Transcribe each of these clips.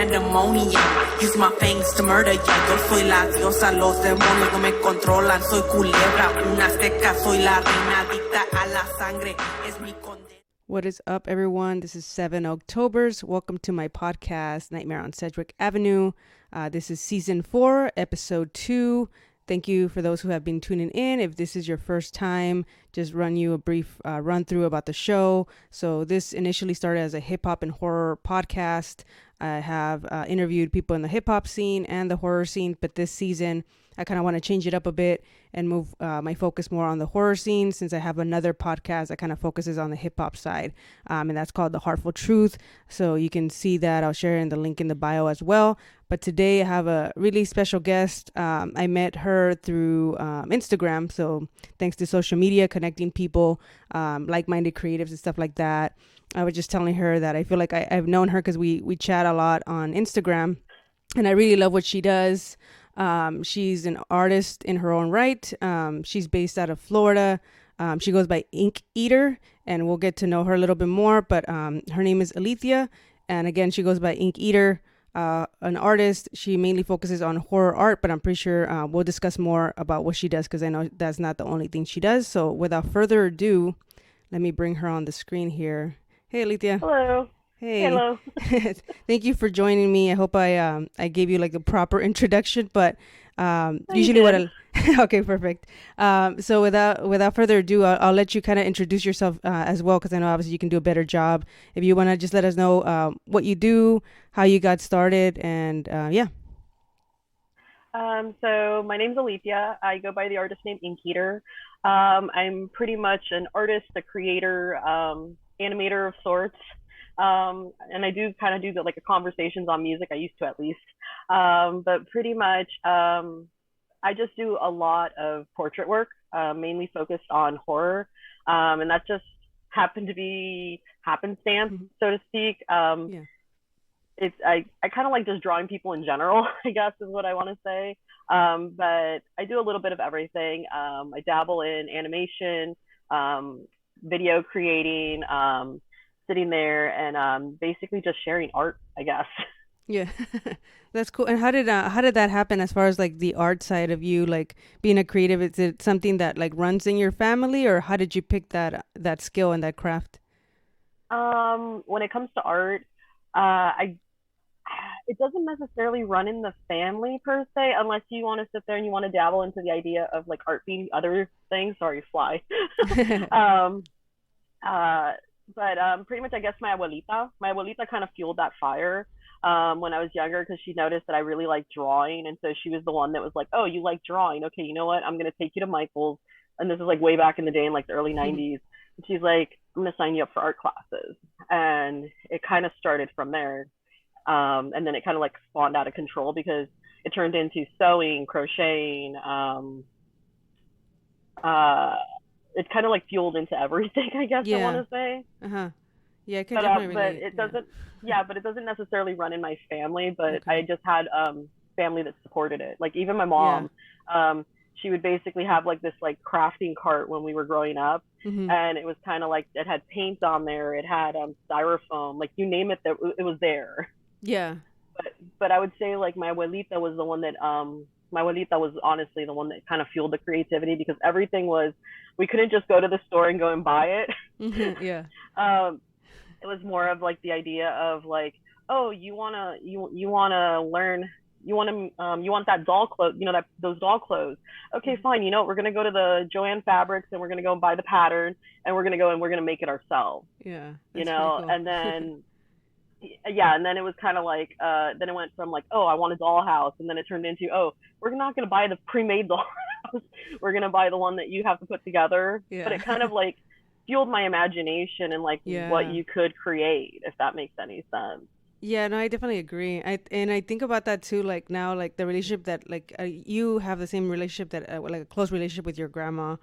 pandemonium. Use my fangs to murder ya. Yo soy la diosa, los demonios no me controlan. Soy culebra, una azteca. Soy la reina adicta a la sangre. Es mi condena. What is up, everyone? This is Octoberz. Welcome to my podcast, Nightmare on Sedgwick Avenue. This is season 4, episode 2. Thank you for those who have been tuning in. If this is your first time, just run you a brief run through about the show. So this initially started as a hip hop and horror podcast. I have interviewed people in the hip hop scene and the horror scene, but this season I kind of want to change it up a bit and move my focus more on the horror scene, since I have another podcast that kind of focuses on the hip hop side, and that's called The Heartful Truth. So you can see that. I'll share in the link in the bio as well. But today I have a really special guest. I met her through Instagram. So thanks to social media, connecting people, like-minded creatives and stuff like that. I was just telling her that I feel like I've known her because we chat a lot on Instagram, and I really love what she does. She's an artist in her own right. She's based out of Florida. She goes by Inkeater, and we'll get to know her a little bit more. But her name is Abuelita, and again, she goes by Inkeater. An artist. She mainly focuses on horror art, but I'm pretty sure we'll discuss more about what she does, because I know that's not the only thing she does. So without further ado, let me bring her on the screen here. Hey, Abuelita. Hello. Hey. Hello. Thank you for joining me. I hope I gave you like a proper introduction, but usually okay, perfect. So without further ado, I'll let you kind of introduce yourself as well, because I know obviously you can do a better job. If you want to just let us know what you do, how you got started, and yeah. So my name's Abuelita. I go by the artist name Inkeater. I'm pretty much an artist, a creator, animator of sorts. And I do kind of do like a conversations on music. I used to, at least. But pretty much, I just do a lot of portrait work, mainly focused on horror. And that just happened to be happenstance, so to speak. Yeah. I kind of like just drawing people in general, I guess is what I want to say. But I do a little bit of everything. I dabble in animation, video creating, sitting there and basically just sharing art, I guess. Yeah. That's cool. And how did that happen, as far as like the art side of you, like being a creative? Is it something that like runs in your family, or how did you pick that skill and that craft? When it comes to art, it doesn't necessarily run in the family per se, unless you want to sit there and you want to dabble into the idea of like art being other things. Sorry, fly. But pretty much, I guess my abuelita kind of fueled that fire when I was younger, because she noticed that I really liked drawing. And so she was the one that was like, oh, you like drawing? Okay, you know what? I'm going to take you to Michael's. And this is like way back in the day, in like the early 90s. And she's like, I'm going to sign you up for art classes. And it kind of started from there. And then it kind of like spawned out of control, because it turned into sewing, crocheting, it kind of like fueled into everything, I guess. Yeah. I want to say. Yeah, I can definitely but relate. It doesn't. Yeah, but it doesn't necessarily run in my family. But Okay. I just had family that supported it. Like even my mom, she would basically have like this like crafting cart when we were growing up, and it was kind of like it had paint on there, it had styrofoam, like you name it, that it was there. Yeah. But I would say like my abuelita was the one that my abuelita was honestly the one that kind of fueled the creativity, because everything was, we couldn't just go to the store and go and buy it. Yeah. It was more of like the idea of like, oh, you want that doll clothes, those doll clothes. Okay, fine. You know, we're going to go to the Joanne Fabrics and we're going to go and buy the pattern, and we're going to go and we're going to make it ourselves. Yeah. Cool. And then yeah, and then it was kind of like, then it went from like, oh, I want a dollhouse, and then it turned into, oh, we're not going to buy the pre-made dollhouse. We're going to buy the one that you have to put together. Yeah. But it kind of like fueled my imagination and like what you could create, if that makes any sense. Yeah, no, I definitely agree. I think about that too. Like now, like the relationship that like you have the same relationship that like a close relationship with your grandma,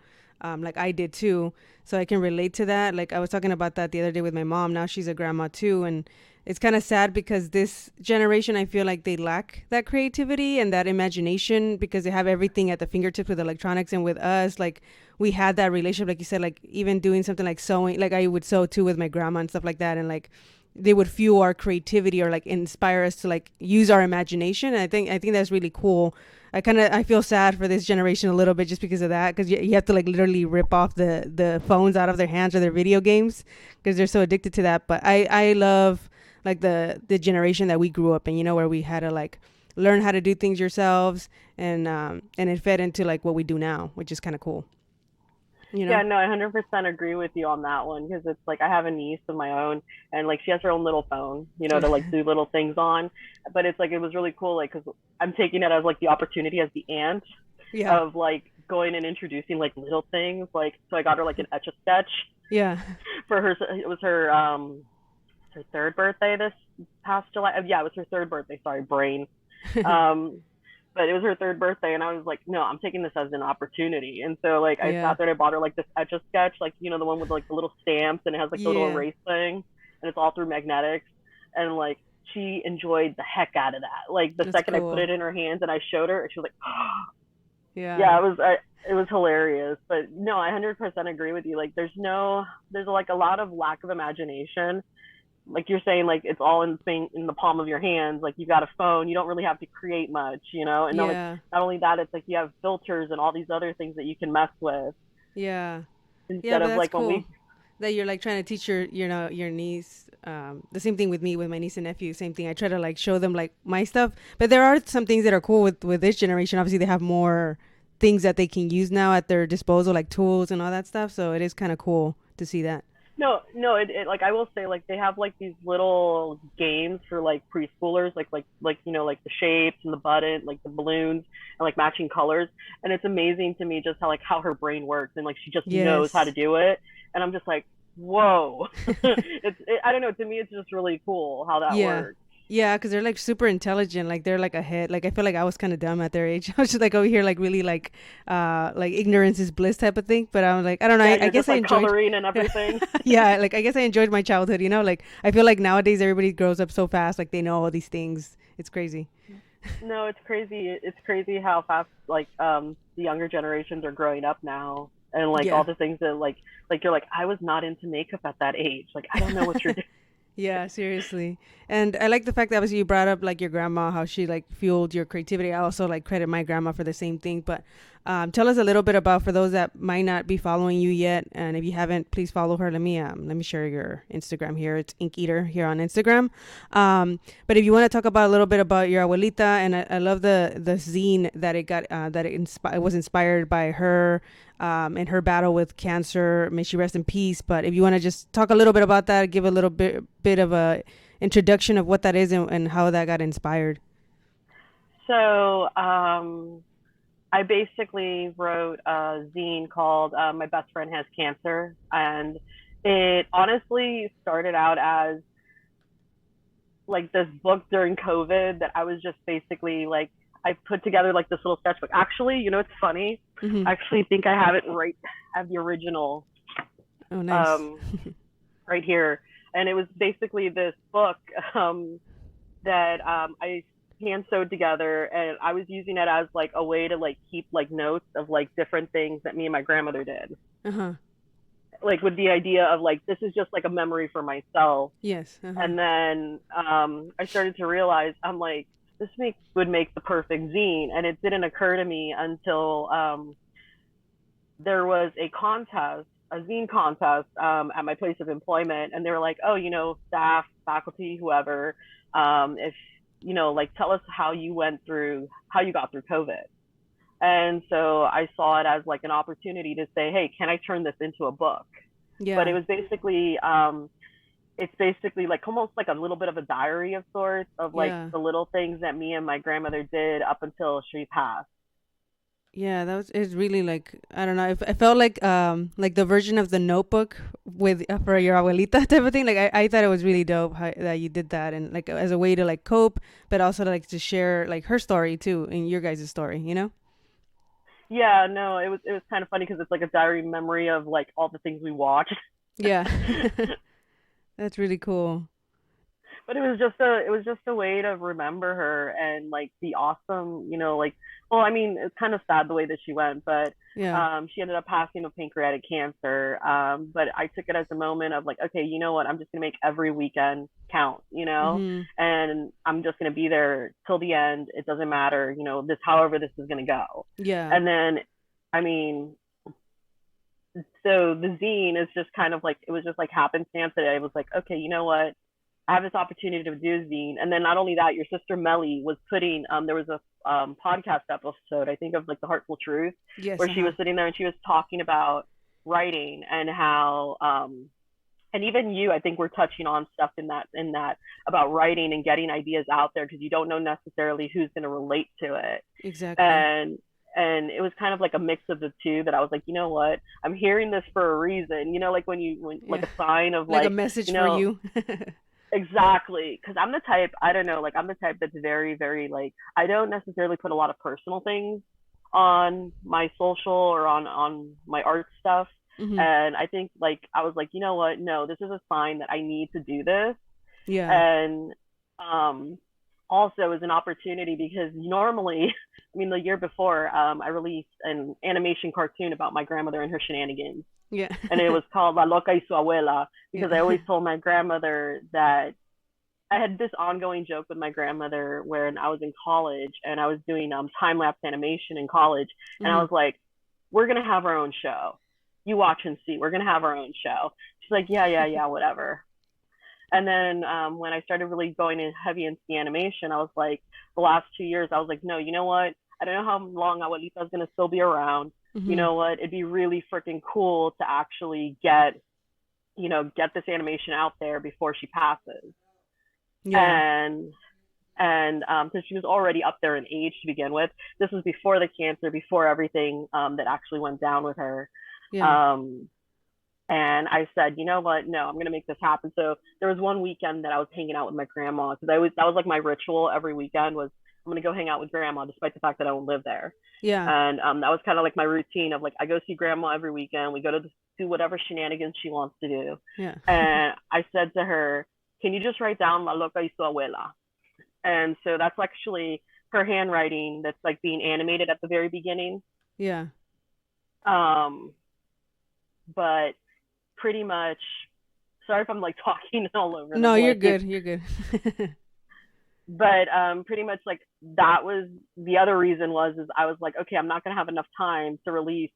like I did too. So I can relate to that. Like I was talking about that the other day with my mom. Now she's a grandma too, and it's kind of sad because this generation, I feel like they lack that creativity and that imagination because they have everything at the fingertips with electronics. And with us, like we had that relationship, like you said, like even doing something like sewing, like I would sew too with my grandma and stuff like that. And like they would fuel our creativity or like inspire us to like use our imagination. And I think that's really cool. I feel sad for this generation a little bit just because of that, because you have to like literally rip off the phones out of their hands or their video games because they're so addicted to that. But I love like the generation that we grew up in, you know, where we had to like learn how to do things yourselves, and it fed into like what we do now, which is kind of cool. You know? Yeah, no, I 100% agree with you on that one, because it's like I have a niece of my own, and like she has her own little phone, you know, to like do little things on. But it's like it was really cool, like, because I'm taking it as like the opportunity as the aunt Yeah. of like going and introducing like little things. Like, so I got her like an etch a sketch Yeah. for her. It was her third birthday this past July. Yeah, it was her third birthday. Sorry, brain. But it was her third birthday, and I was like, no, I'm taking this as an opportunity. And so like I sat there and I bought her like this etch a sketch, like, you know, the one with like the little stamps, and it has like the little erase thing, and it's all through magnetics. And like she enjoyed the heck out of that. Like the second I put it in her hands and I showed her, and she was like, oh. Yeah, it was hilarious. But no, I 100% agree with you. Like there's like a lot of lack of imagination. Like you're saying, like it's all in the palm of your hands. Like you got a phone, you don't really have to create much, you know. And like, not only that, it's like you have filters and all these other things that you can mess with. Yeah. Instead of like cool. when we that you're like trying to teach your niece. The same thing with me, with my niece and nephew. Same thing. I try to like show them like my stuff, but there are some things that are cool with this generation. Obviously, they have more things that they can use now at their disposal, like tools and all that stuff. So it is kind of cool to see that. No, it like I will say, like they have like these little games for like preschoolers, like you know, like the shapes and the button, like the balloons and like matching colors. And it's amazing to me just how her brain works, and like she just knows how to do it. And I'm just like, whoa. I don't know, to me it's just really cool how that works. Yeah, because they're like super intelligent. Like they're like ahead. Like I feel like I was kind of dumb at their age. I was just like over here, like really like ignorance is bliss type of thing. But I'm like, I don't know. I guess I enjoyed coloring and everything. Yeah, like I guess I enjoyed my childhood. You know, like I feel like nowadays everybody grows up so fast. Like they know all these things. It's crazy. No, it's crazy. It's crazy how fast like the younger generations are growing up now, and like all the things that like you're like, I was not into makeup at that age. Like I don't know what you're doing. Yeah, seriously. And I like the fact that obviously you brought up like your grandma, how she like fueled your creativity. I also like credit my grandma for the same thing. But tell us a little bit about, for those that might not be following you yet, and if you haven't, please follow her. Let me share your Instagram here. It's Inkeater here on Instagram. But if you want to talk about a little bit about your abuelita, and I love the zine that it got, it was inspired by her. And her battle with cancer, may she rest in peace. But if you want to just talk a little bit about that, give a little bit of a introduction of what that is and how that got inspired. So I basically wrote a zine called My Best Friend Has Cancer. And it honestly started out as like this book during COVID that I was just basically like, I put together like this little sketchbook. Actually, you know, it's funny. Mm-hmm. I actually think I have it I have the original. Oh, nice. Right here. And it was basically this book that I hand sewed together, and I was using it as like a way to like keep like notes of like different things that me and my grandmother did. Uh-huh. Like with the idea of like, this is just like a memory for myself. Yes. Uh-huh. And then I started to realize, I'm like, this would make the perfect zine. And it didn't occur to me until there was a zine contest at my place of employment. And they were like, oh, you know, staff, faculty, whoever, if, you know, like, tell us how you got through COVID. And so I saw it as like an opportunity to say, hey, can I turn this into a book? Yeah. But it was basically, it's basically like almost like a little bit of a diary of sorts of like the little things that me and my grandmother did up until she passed. Yeah, it's really like, I don't know. I felt like the version of the Notebook with for your abuelita type of thing. Like I thought it was really dope that you did that, and like as a way to like cope, but also to, like to share like her story too and your guys' story, you know? Yeah, no, it was kind of funny because it's like a diary memory of like all the things we watched. Yeah. That's really cool. but it was just a way to remember her and like be awesome, like, well, I mean, it's kind of sad the way that she went, but Yeah. she ended up passing of pancreatic cancer. But I took it as a moment of like, okay, you know what, I'm just gonna make every weekend count, Mm-hmm. and I'm just gonna be there till the end. It doesn't matter, this however this is gonna go. Yeah. And then, I mean, so the zine is just kind of like, it was just like happenstance that I was like, okay, you know what, I have this opportunity to do a zine. And then not only that, your sister Melly was putting, there was a podcast episode, I think, of like The Heartful Truth, Yes. where she was sitting there and she was talking about writing and how, and even you, I think, we're touching on stuff in that about writing and getting ideas out there because you don't know necessarily who's going to relate to it. Exactly. And it was kind of like a mix of the two that I was like, you know what, I'm hearing this for a reason, like when like a sign of like a message for you. Exactly, because I'm the type, I don't know, like I'm the type that's very, very like, I don't necessarily put a lot of personal things on my social or on my art stuff. Mm-hmm. And I think like I was like, you know what, no, this is a sign that I need to do this. Yeah. And also is an opportunity because normally, I mean, the year before, I released an animation cartoon about my grandmother and her shenanigans. Yeah. And it was called La Loca y su Abuela because I always told my grandmother that I had this ongoing joke with my grandmother when I was in college and I was doing time-lapse animation in college. And I was like, we're going to have our own show. You watch and see. We're going to have our own show. She's like, yeah, whatever. And then when I started really going in heavy into the animation, I was like, the last 2 years, I was like, no, you know what? I don't know how long Abuelita is going to still be around. You know what? It'd be really freaking cool to actually get this animation out there before she passes. Yeah. And because she was already up there in age to begin with. This was before the cancer, before everything that actually went down with her. Yeah. And I said, you know what? No, I'm going to make this happen. So there was one weekend that I was hanging out with my grandma because that was like my ritual every weekend was I'm going to go hang out with grandma despite the fact that I don't live there. Yeah. And that was kind of like my routine of like, I go see grandma every weekend. We go to do whatever shenanigans she wants to do. Yeah. And I said to her, can you just write down La Loca y su Abuela? And so that's actually her handwriting that's like being animated at the very beginning. Yeah. But pretty much, sorry if I'm like talking all over. No, you're good. You're good. But pretty much like that was the other reason is I was like, okay, I'm not going to have enough time to release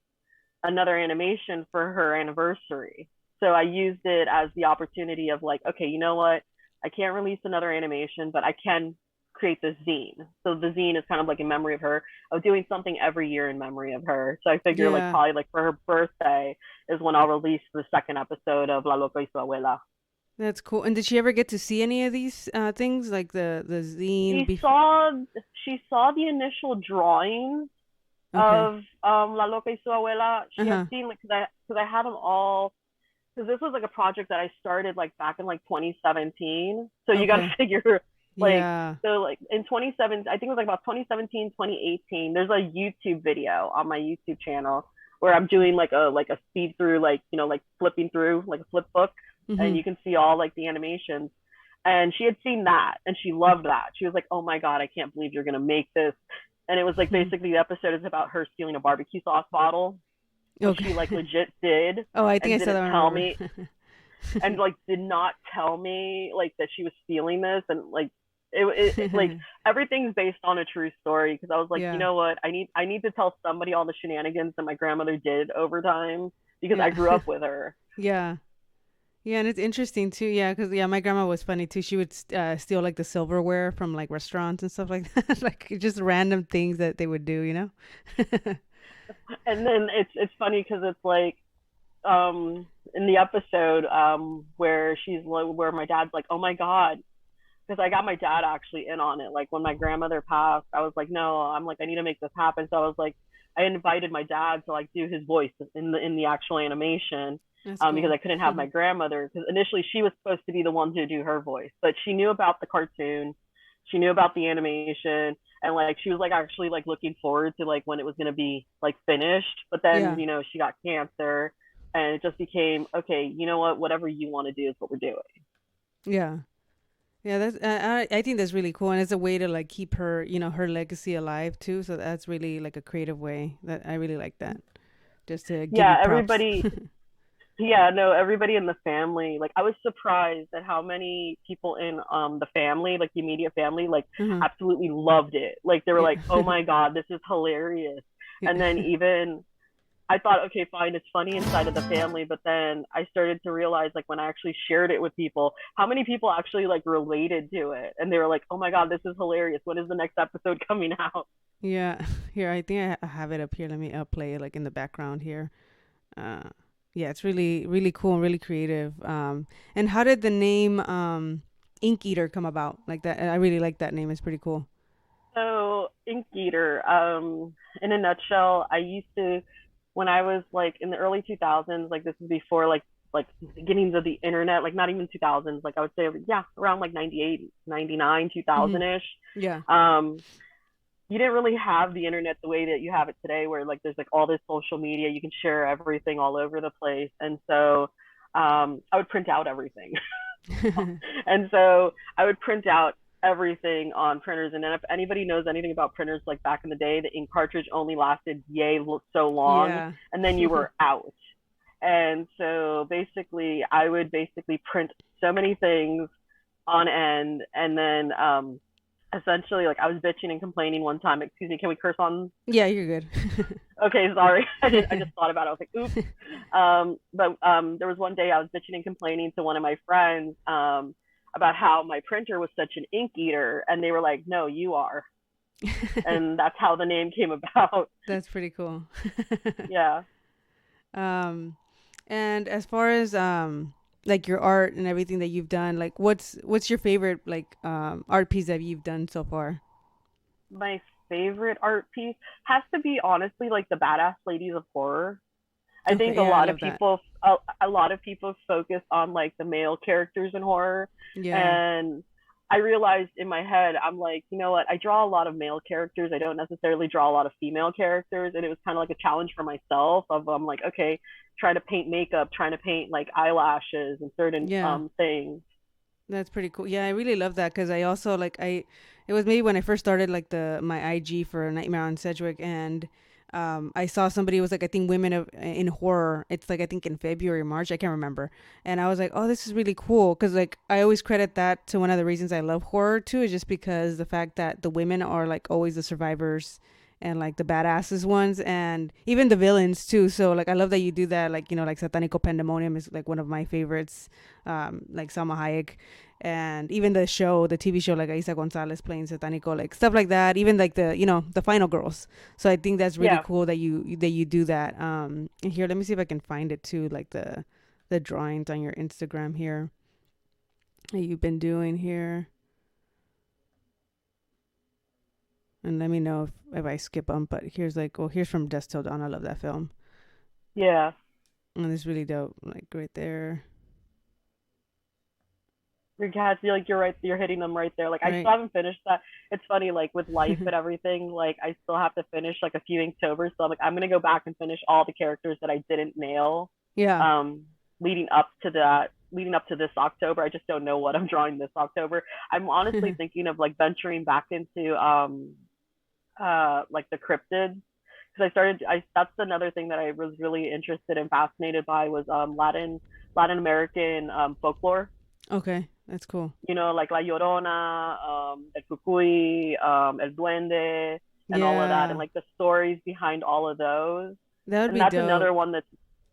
another animation for her anniversary. So I used it as the opportunity of like, okay, you know what? I can't release another animation, but I can create this zine. So the zine is kind of like in memory of her. I was doing something every year in memory of her. So I figure like probably like for her birthday is when I'll release the second episode of La Loca y su Abuela. That's cool. And did she ever get to see any of these things, like the zine? She saw the initial drawings of La Loca y su Abuela. She had seen like because I had them all. Because this was like a project that I started like back in like 2017. So you got to figure like so like in 2017, I think it was like about 2017, 2018. There's a YouTube video on my YouTube channel where I'm doing like a speed through, like like flipping through like a flip book. And you can see all like the animations. And she had seen that and she loved that. She was like, oh my God, I can't believe you're going to make this. And it was like basically the episode is about her stealing a barbecue sauce bottle. She like legit did. Oh, I think I saw that. Tell me. And like did not tell me like that she was stealing this. And like it like everything's based on a true story. Because I was like, you know what? I need to tell somebody all the shenanigans that my grandmother did over time because I grew up with her. Yeah. Yeah, and it's interesting too. Yeah, because my grandma was funny too. She would steal like the silverware from like restaurants and stuff like that, like just random things that they would do, And then it's funny because it's like in the episode where my dad's like, oh my God, because I got my dad actually in on it. Like when my grandmother passed, I was like, no, I'm like I need to make this happen. So I was like, I invited my dad to like do his voice in the actual animation. Cool. Because I couldn't have my grandmother, because initially she was supposed to be the one to do her voice, but she knew about the cartoon, she knew about the animation, and like she was like actually like looking forward to like when it was going to be like finished. But then she got cancer, and it just became, okay, you know what, whatever you want to do is what we're doing. Yeah. Yeah, that's I think that's really cool, and it's a way to like keep her, her legacy alive too. So that's really like a creative way. That I really like that. Just to give Yeah, you props. everybody. Yeah, no, everybody in the family. Like, I was surprised at how many people in the family, like the immediate family, like Uh-huh. absolutely loved it. Like, they were Yeah. like, "Oh my God, this is hilarious." Yeah. And then even I thought, okay, fine, it's funny inside of the family, but then I started to realize, like, when I actually shared it with people, how many people actually like related to it, and they were like, "Oh my God, this is hilarious. When is the next episode coming out?" Yeah. Here, I think I have it up here. Let me play it like in the background here. Uh, yeah, it's really, really cool and really creative. And how did the name Inkeater come about? Like that, I really like that name. It's pretty cool. So, Inkeater, in a nutshell, I used to, when I was like in the early 2000s, like this is before like beginnings of the internet, like not even 2000s, like I would say, yeah, around like 98, 99, Hmm. 2000 ish. Yeah. Um, you didn't really have the internet the way that you have it today, where like there's like all this social media, you can share everything all over the place, and so I would print out everything. And so I would print out everything on printers. And then if anybody knows anything about printers, like back in the day, the ink cartridge only lasted so long, Yeah. and then you were out. And so basically, I would basically print so many things on end, and then essentially, like I was bitching and complaining one time. Excuse me, can we curse on? Yeah, you're good. Okay, sorry. I just thought about it. I was like, oops. But there was one day I was bitching and complaining to one of my friends about how my printer was such an ink eater, and they were like, "No, you are," and that's how the name came about. That's pretty cool. Yeah. um, and as far as like your art and everything that you've done, like what's your favorite like art piece that you've done so far? My favorite art piece has to be honestly like the Badass Ladies of Horror. I think Okay, a yeah, I lot of love that. people a lot of people focus on like the male characters in horror, Yeah, and I realized in my head, I'm like, you know what, I draw a lot of male characters, I don't necessarily draw a lot of female characters, and it was kind of like a challenge for myself of I'm like, okay, trying to paint makeup, trying to paint like eyelashes and certain yeah. things. That's pretty cool. Yeah, I really love that because I also like it was maybe when I first started like my IG for Nightmare on Sedgwick, and I saw somebody was like, I think women in horror. It's like I think in February, March, I can't remember, and I was like, oh, this is really cool because like I always credit that to one of the reasons I love horror too is just because the fact that the women are like always the survivors and like the badasses ones and even the villains too. So like I love that you do that. Like like Satanico Pandemonium is like one of my favorites. Like Salma Hayek, and even the TV show like Aisa Gonzalez playing Satanico, like stuff like that. Even like the Final Girls. So I think that's really Yeah. cool that you do that. And here, let me see if I can find it too, like the drawings on your Instagram here that you've been doing here. And let me know if I skip them. But here's like, oh, here's from Dusk Till Dawn. I love that film. Yeah. And it's really dope. Like right there. Your cats, you're right, you're hitting them right there. Like I Right. still haven't finished that. It's funny, like with life and everything, like I still have to finish like a few Inktober. So I'm like, I'm gonna go back and finish all the characters that I didn't nail. Yeah. Um, leading up to that, leading up to this October. I just don't know what I'm drawing this October. I'm honestly thinking of like venturing back into like the cryptids, because I that's another thing that I was really interested and fascinated by was Latin American folklore. Okay. That's cool. You know, like La Llorona, El Cucuy, El Duende, and all of that, and Yeah. like the stories behind all of those. That would And be that's dope. another one that's,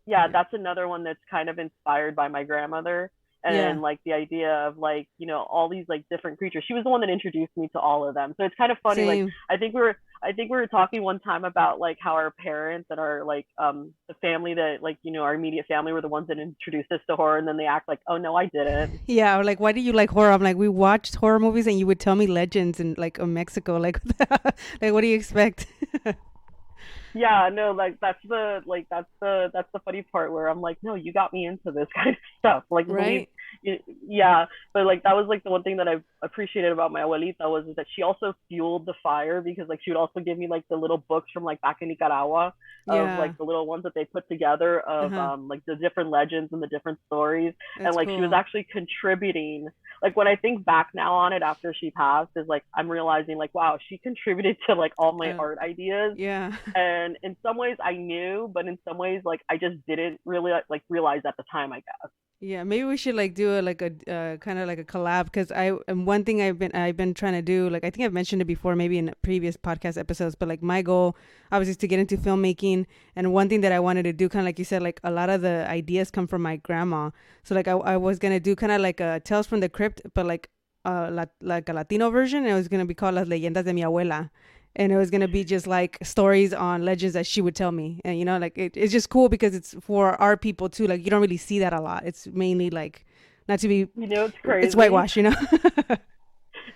yeah, Yeah. that's another one that's kind of inspired by my grandmother, Yeah. and like the idea of like, all these like different creatures. She was the one that introduced me to all of them. So it's kind of funny. Like Same. I think we were talking one time about like how our parents and our like the family that like our immediate family were the ones that introduced us to horror, and then they act like, oh no, I didn't. Yeah. Or like, why do you like horror? I'm like, we watched horror movies and you would tell me legends in like Mexico. Like, like, what do you expect? Yeah, no, like that's the funny part where I'm like, no, you got me into this kind of stuff. Like, believe Right? Yeah, but like that was like the one thing that I appreciated about my abuelita was is that she also fueled the fire because like she would also give me like the little books from like back in Nicaragua of Yeah. like the little ones that they put together of Uh-huh. like the different legends and the different stories, and That's like she was cool. actually contributing. Like when I think back now on it after she passed is like I'm realizing like wow, she contributed to like all my art ideas, Yeah. and in some ways I knew, but in some ways like I just didn't really like realize at the time, I guess. Yeah, maybe we should like do a like a kind of like a collab because I and one thing I've been trying to do, like I think I've mentioned it before maybe in previous podcast episodes, but like my goal obviously is to get into filmmaking, and one thing that I wanted to do, kind of like you said, like a lot of the ideas come from my grandma. So like I was gonna do kind of like a Tales from the Crypt, but like like a Latino version. It was gonna be called Las Leyendas de mi Abuela, and it was gonna be just like stories on legends that she would tell me. And you know, like it's just cool because it's for our people too. Like you don't really see that a lot. It's mainly like not to be, You know, it's it's crazy. whitewash, you know.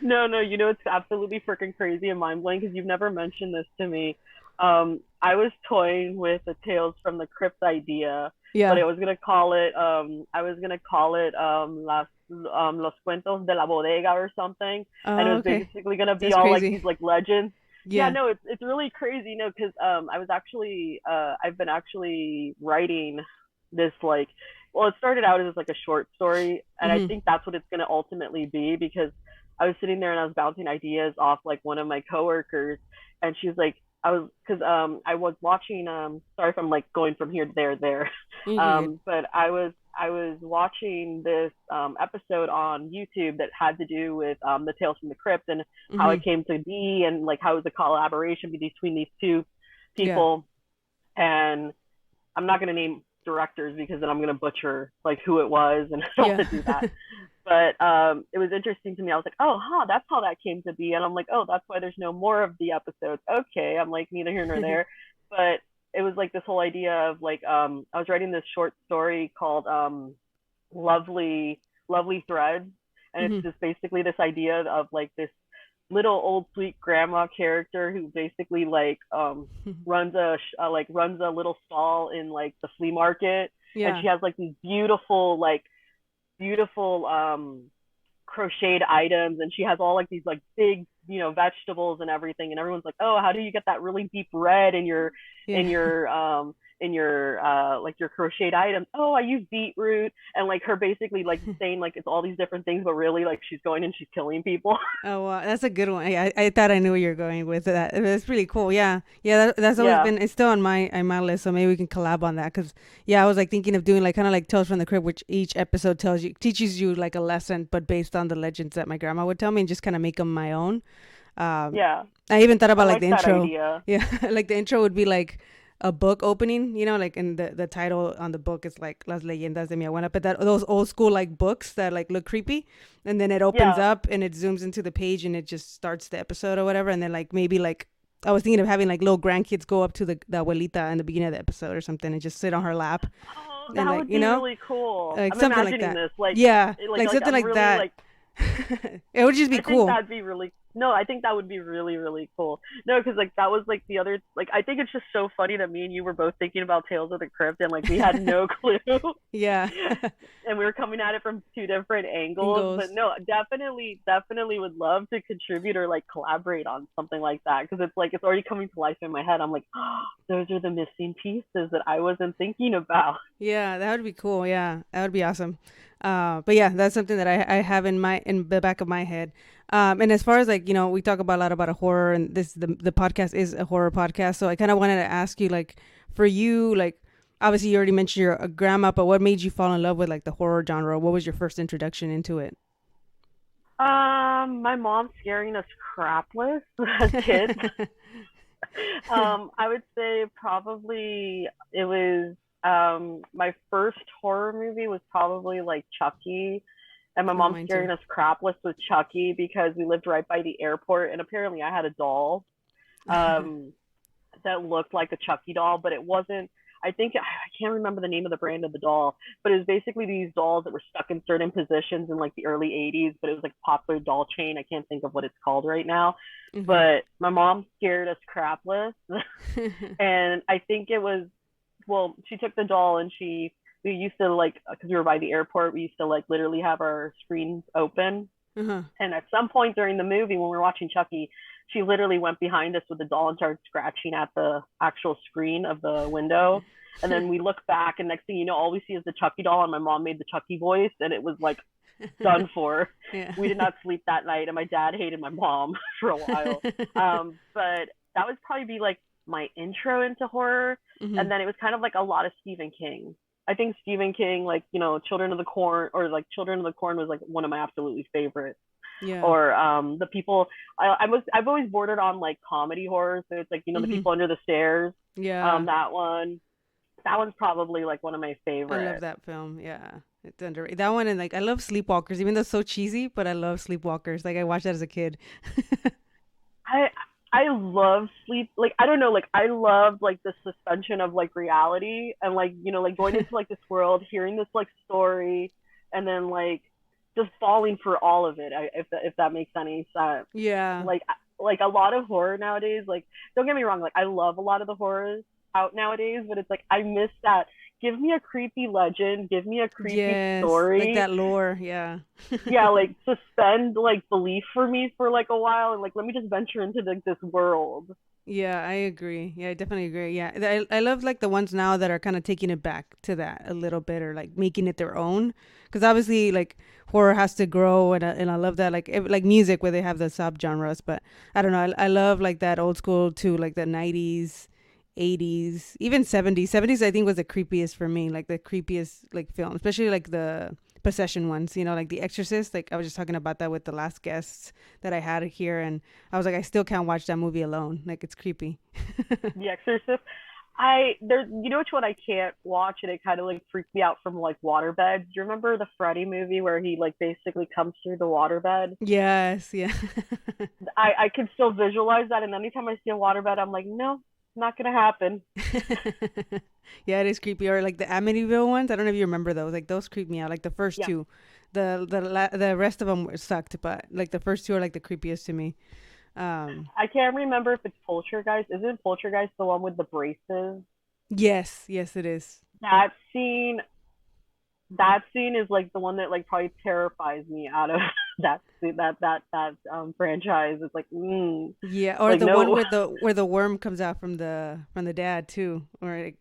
No, no, you know it's absolutely freaking crazy and mind blowing because you've never mentioned this to me. I was toying with the Tales from the Crypt idea, but Yeah. I was gonna call it I was gonna call it las los cuentos de la bodega or something, and it Oh, was okay. basically gonna be That's all like crazy. these like legends. Yeah, Yeah. no, it's really crazy, you know, because I was actually I've been actually writing this like well, it started out as like a short story, and I Mhm. think that's what it's gonna ultimately be because I was sitting there and I was bouncing ideas off like one of my coworkers, and she was like, I was because I was watching sorry if I'm like going from here to there, You're good. but I was watching this episode on YouTube that had to do with the Tales from the Crypt and how it Mhm. came to be and like how it was a collaboration between these two Yeah. people, and I'm not going to name directors because then I'm going to butcher like who it was, and I don't Yeah. want to do that. But it was interesting to me. I was like, oh, that's how that came to be, and I'm like, oh, that's why there's no more of the episodes. Okay, I'm like neither here nor there, but it was like this whole idea of like I was writing this short story called Lovely Lovely Threads, and it's Mhm. just basically this idea of like this little old sweet grandma character who basically like runs a little stall in like the flea market, and Yeah. she has like these beautiful crocheted items, and she has all like these like big vegetables and everything, and everyone's like, oh, how do you get that really deep red in your Yeah. in your um in your like your crocheted items? Oh, I use beetroot, and like her basically like saying like it's all these different things, but really like she's going and she's killing people. Oh, wow. That's a good one. I thought I knew where you're going with that. That's really cool. Yeah. Yeah. That's always Yeah, been, it's still on my list. So maybe we can collab on that. Cause yeah, I was like thinking of doing like kind of like Tales from the Crib, which each episode teaches you like a lesson, but based on the legends that my grandma would tell me and just kind of make them my own. Um, yeah, I even thought I about like like the that intro. idea. Yeah. Like the intro would be like a book opening, you know, like in the title on the book is like Las Leyendas de mi Abuela, but those old school like books that like look creepy. And then it opens Yeah, up and it zooms into the page and it just starts the episode or whatever. And then like maybe like I was thinking of having like little grandkids go up to the abuelita in the beginning of the episode or something and just sit on her lap oh, and that like, would you be know, really cool. like I'm something like imagining that. this like Yeah, like like something I'm like really that. like It would just be I think cool. that'd be really no, I think that would be really really cool. No, because like that was like the other like I think it's just so funny that me and you were both thinking about Tales of the Crypt and like we had no clue, Yeah. and we were coming at it from two different angles. But Ingles. no, definitely would love to contribute or like collaborate on something like that because it's like it's already coming to life in my head. I'm like, oh, those are the missing pieces that I wasn't thinking about. Yeah, that would be cool. Yeah, that would be awesome. But yeah, that's something that I have in the back of my head. And as far as like, you know, we talk about a lot about a horror and the podcast is a horror podcast. So I kind of wanted to ask you like for you, like obviously you already mentioned you're a grandma, but what made you fall in love with like the horror genre? What was your first introduction into it? My mom scaring us crapless as kids. I would say probably it was my first horror movie was probably like Chucky, and my Oh, mom mine too. scaring us crapless with Chucky because we lived right by the airport, and apparently I had a doll um that looked like a Chucky doll, but it wasn't. I think I can't remember the name of the brand of the doll, but it was basically these dolls that were stuck in certain positions in like the early '80s. But it was like a popular doll chain. I can't think of what it's called right now. Okay. But my mom scared us crapless, and I think it was well, she took the doll and we used to like, because we were by the airport, we used to like literally have our screens open. Uh-huh. And at some point during the movie, when we were watching Chucky, she literally went behind us with the doll and started scratching at the actual screen of the window. And then we look back, and next thing you know, all we see is the Chucky doll, and my mom made the Chucky voice, and it was like done for. Yeah. We did not sleep that night, and my dad hated my mom for a while. But that would probably be like my intro into horror. Mm-hmm. And then it was kind of like a lot of Stephen King. I think Stephen King, like, you know, Children of the Corn was like one of my absolutely favorites. Yeah. Or the people, I've always bordered on like comedy horror. So it's like, you know, the people under the stairs. Yeah. That one's probably like one of my favorites. I love that film. Yeah. It's underrated. That one, and like I love Sleepwalkers, even though it's so cheesy, but I love Sleepwalkers. Like I watched that as a kid. I love sleep, like I don't know, like I love like the suspension of like reality, and like, you know, like going into like this world, hearing this like story, and then like just falling for all of it, if that makes any sense. Yeah. Like a lot of horror nowadays, like don't get me wrong, like I love a lot of the horrors out nowadays, but it's like I miss that. Give me a creepy legend, give me a creepy story, like that lore. Yeah. Yeah, like suspend like belief for me for like a while, and like let me just venture into like this world. Yeah, I agree. Yeah, I definitely agree. Yeah, I love like the ones now that are kind of taking it back to that a little bit, or like making it their own. Because obviously, like horror has to grow, and I love that, like music where they have the subgenres. But I don't know, I love like that old school too, like the 90s, 80s, even 70s. 70s I think was the creepiest for me, like the creepiest like film, especially like the possession ones, you know, like The Exorcist. Like I was just talking about that with the last guests that I had here, and I was like, I still can't watch that movie alone. Like it's creepy. The Exorcist. You know which one I can't watch, and it kind of like freaked me out from like waterbeds. Do you remember the Freddy movie where he like basically comes through the waterbed? Yes, yeah. I can still visualize that, and anytime I see a waterbed, I'm like, no, not gonna happen. Yeah, it is creepy. Or like the Amityville ones, I don't know if you remember those. Like those creep me out, like the first two. The rest of them sucked, but like the first two are like the creepiest to me. I can't remember if it's Poltergeist. Isn't Poltergeist the one with the braces? Yes, it is. That scene is like the one that like probably terrifies me out of that franchise. It's like, yeah, or like, the one where the worm comes out from the dad too, or he like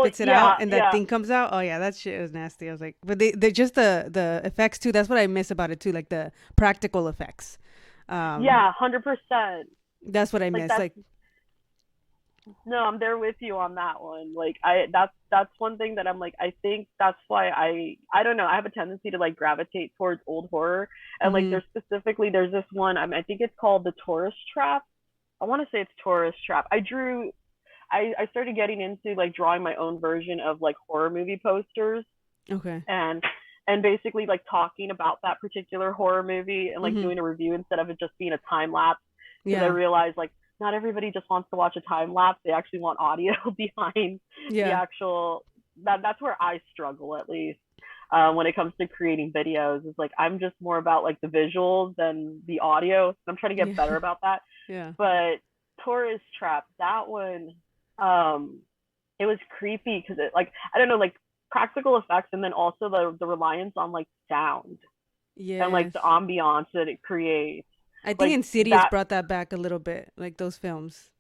spits it out and that thing comes out. Oh yeah, that shit is nasty. I was like, but they just the effects too. That's what I miss about it too, like the practical effects. 100%. That's what I miss. Like, no, I'm there with you on that one. Like that's one thing that I'm like, I think that's why I don't know, I have a tendency to like gravitate towards old horror, and like there's this one, I think it's called The Tourist Trap. I want to say it's Tourist Trap. I started getting into like drawing my own version of like horror movie posters. Okay. And basically like talking about that particular horror movie, and like doing a review instead of it just being a time lapse. Because I realized like not everybody just wants to watch a time lapse. They actually want audio behind the actual. That's where I struggle, at least when it comes to creating videos. Is like I'm just more about like the visuals than the audio. I'm trying to get better about that. Yeah. But Tourist Trap, that one, it was creepy because it like I don't know, like practical effects, and then also the reliance on like sound and like the ambiance that it creates. I think Insidious brought that back a little bit, like those films,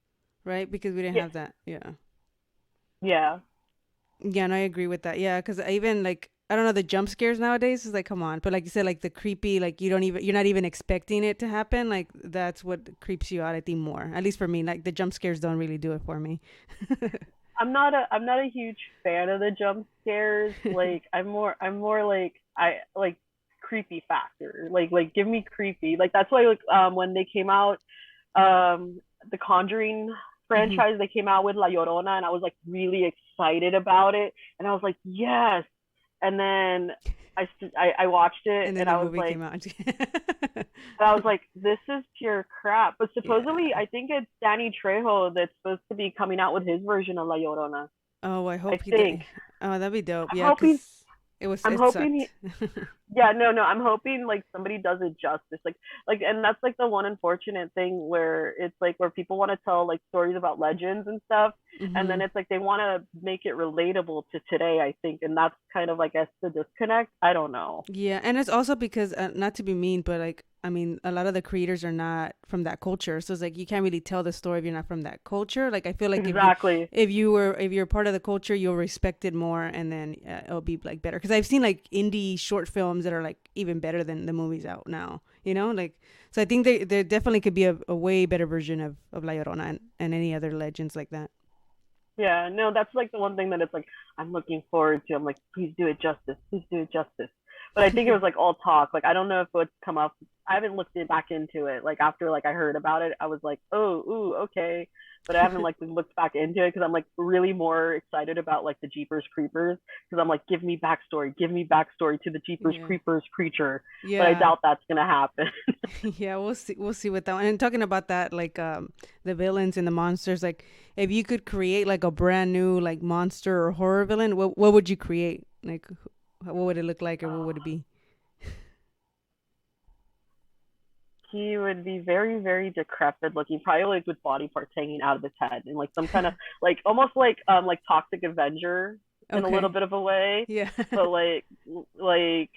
right? Because we didn't have that. Yeah, and I agree with that. Yeah, because I even like, I don't know, the jump scares nowadays is like, come on. But like you said, like the creepy, like you're not even expecting it to happen. Like that's what creeps you out, I think, more. At least for me, like the jump scares don't really do it for me. I'm not a huge fan of the jump scares. Like I'm more like I like creepy factor. Like give me creepy. Like that's why like when they came out, the Conjuring franchise, they came out with La Llorona, and I was like really excited about it, and I was like, yes. And then I watched it, and I was like, and I was like, this is pure crap. But supposedly, I think it's Danny Trejo that's supposed to be coming out with his version of La Llorona. Oh, I hope he did. Oh, that'd be dope. I'm yeah, I'm it hoping sucked. yeah, no, I'm hoping like somebody does it justice. And that's like the one unfortunate thing where it's like where people want to tell like stories about legends and stuff, and then Hmm. it's like they want to make it relatable to today, I think, and that's kind of like guess the disconnect. I don't know. Yeah, and it's also because not to be mean, but like I mean, a lot of the creators are not from that culture, so it's like you can't really tell the story if you're not from that culture. Like I feel like Exactly. if you're part of the culture, you'll respect it more, and then it'll be like better. Because I've seen like indie short films that are like even better than the movies out now. You know, like so I think there definitely could be a way better version of La Llorona and any other legends like that. Yeah, no, that's like the one thing that it's like I'm looking forward to. I'm like, please do it justice, please do it justice. But I think it was like all talk. Like I don't know if it's come up. I haven't looked back into it. Like after like I heard about it, I was like, oh, ooh, okay. But I haven't like looked back into it because I'm like really more excited about like the Jeepers Creepers because I'm like, give me backstory to the Jeepers Yeah. Creepers creature. But I Yeah. doubt that's gonna happen. Yeah, we'll see with that one. And talking about that, like the villains and the monsters, like if you could create like a brand new like monster or horror villain, what would you create? Like what would it look like or what would it be? He would be very, very decrepit looking, probably like with body parts hanging out of his head and like some kind of like almost like Toxic Avenger in a little Okay. bit of a way, Yeah. but like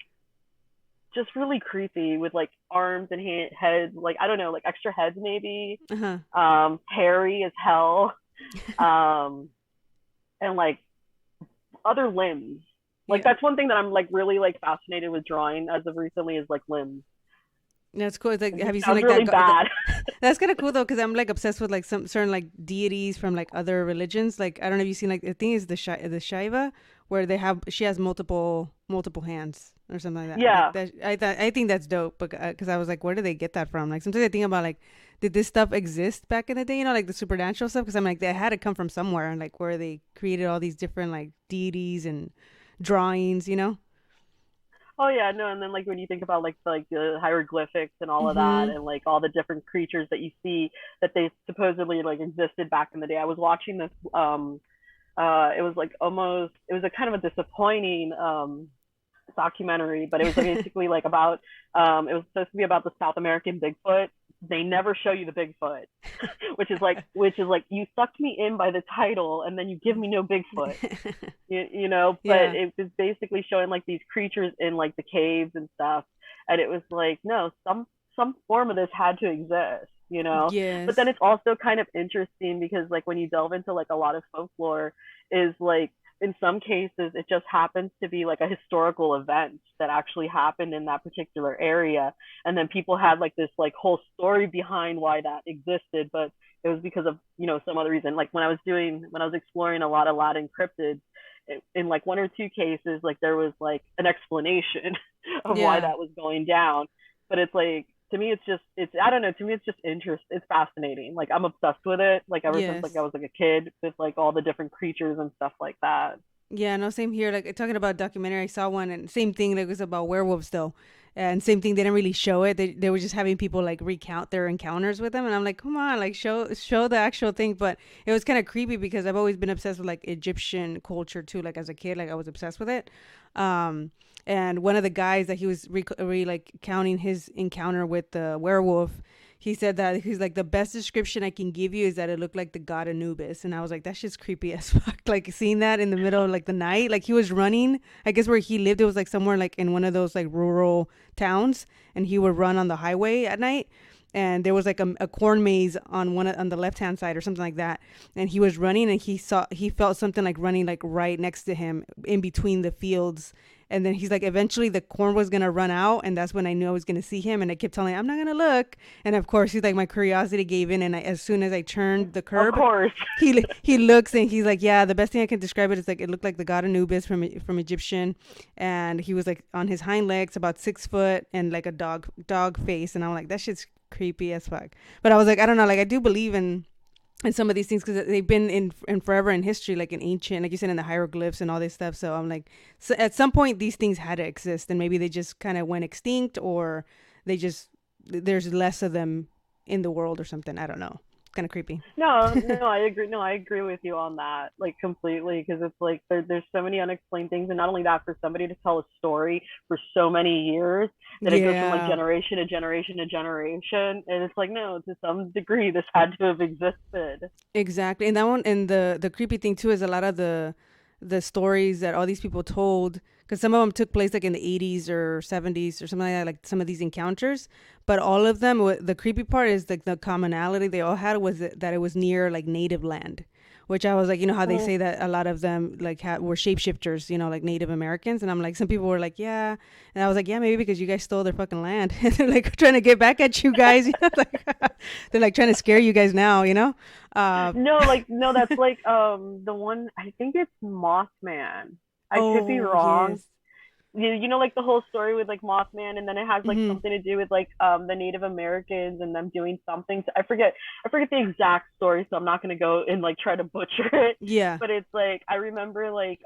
just really creepy with like arms and heads, like I don't know, like extra heads maybe, Uh-huh. hairy as hell, um, and like other limbs. Like Yeah. that's one thing that I'm like really like fascinated with drawing as of recently is like limbs. That's cool. It's like, And have it you seen sounds like really bad. that's kind of cool though, because I'm like obsessed with like some certain like deities from like other religions. Like I don't know if you've seen like the thing is the Shiva, where she has multiple hands or something like that. Like Yeah. that, I think that's dope. But because I was like, where did they get that from? Like sometimes I think about like, did this stuff exist back in the day? You know, like the supernatural stuff. Because I'm like, they had to come from somewhere, and like where they created all these different like deities and drawings. You know. Oh yeah, no, and then like when you think about like the hieroglyphics and all of that, Mm-hmm. and like all the different creatures that you see that they supposedly like existed back in the day. I was watching this. It was like almost. It was a kind of a disappointing documentary, but it was basically like about. It was supposed to be about the South American Bigfoot. They never show you the Bigfoot, which is like you sucked me in by the title, and then you give me no Bigfoot. You know, but Yeah. it was basically showing like these creatures in like the caves and stuff, and it was like no, some form of this had to exist, you know. But then Yes. it's also kind of interesting because like when you delve into like a lot of folklore is like in some cases it just happens to be like a historical event that actually happened in that particular area, and then people had like this like whole story behind why that existed, but it was because of some other reason. Like when I was exploring a lot of Latin cryptids, in like one or two cases like there was like an explanation of why Yeah. that was going down, but it's like to me it's I don't know, to me it's just it's fascinating. Like I'm obsessed with it like ever since like I Yes. was like a kid with like all the different creatures and stuff like that. Yeah, no, same here. Like talking about documentary, I saw one and same thing. Like it was about werewolves though, and same thing. They didn't really show it. They were just having people like recount their encounters with them, and I'm like, come on, like show the actual thing. But it was kind of creepy because I've always been obsessed with like Egyptian culture too. Like as a kid, like I was obsessed with it. Um, and one of the guys that he was like counting his encounter with the werewolf, he said that he's like the best description I can give you is that it looked like the god Anubis, and I was like, that's just creepy as fuck. Like seeing that in the middle of like the night, like he was running. I guess where he lived, it was like somewhere like in one of those like rural towns, and he would run on the highway at night. And there was like a corn maze on on the left hand side or something like that, and he was running and he felt something like running like right next to him in between the fields, and then he's like, eventually the corn was gonna run out, and that's when I knew I was gonna see him. And I kept telling him, I'm not gonna look. And of course, he's like, my curiosity gave in, and as soon as I turned the Of curb, course. he looks and he's like, yeah, the best thing I can describe it is like it looked like the god Anubis from Egyptian, and he was like on his hind legs, about 6 foot, and like a dog face, and I'm like, that shit's creepy as fuck. But I was like, I don't know, like I do believe in some of these things because they've been in forever in history, like in ancient, like you said, in the hieroglyphs and all this stuff. So I'm like, so at some point these things had to exist, and maybe they just kind of went extinct, or they just there's less of them in the world or something. I don't know. kind of creepy. No, I agree. No, I agree with you on that, like completely, because it's like there's so many unexplained things, and not only that, for somebody to tell a story for so many years that it goes from like Yeah, generation to generation to generation, and it's like no, to some degree, this had to have existed. exactly. And that one, and the creepy thing too is a lot of the stories that all these people told, because some of them took place like in the 80s or 70s or something like that, like some of these encounters. But all of them, the creepy part is like the commonality they all had was that it was near like native land, which I was like, you know how they Mhm. say that a lot of them like were shapeshifters, you know, like Native Americans. And I'm like, some people were like, yeah. And I was like, yeah, maybe because you guys stole their fucking land. And they're like trying to get back at you guys. You know, like they're like trying to scare you guys now, you know? Uh, No, like no, that's like the one I think it's Mothman. I could be oh, wrong. yes. You know, like the whole story with like Mothman, and then it has like Hmm. something to do with like the Native Americans and them doing something. I forget the exact story, so I'm not gonna go and like try to butcher it. Yeah. But it's like I remember like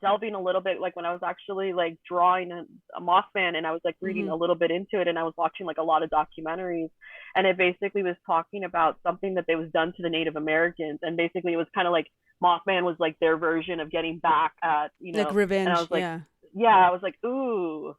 delving a little bit like when I was actually like drawing a Mothman, and I was like reading Hmm. a little bit into it, and I was watching like a lot of documentaries, and it basically was talking about something that they was done to the Native Americans, and basically it was kind of like Mothman was like their version of getting back at Like and I revenge. was like, Yeah. yeah, I was like, ooh,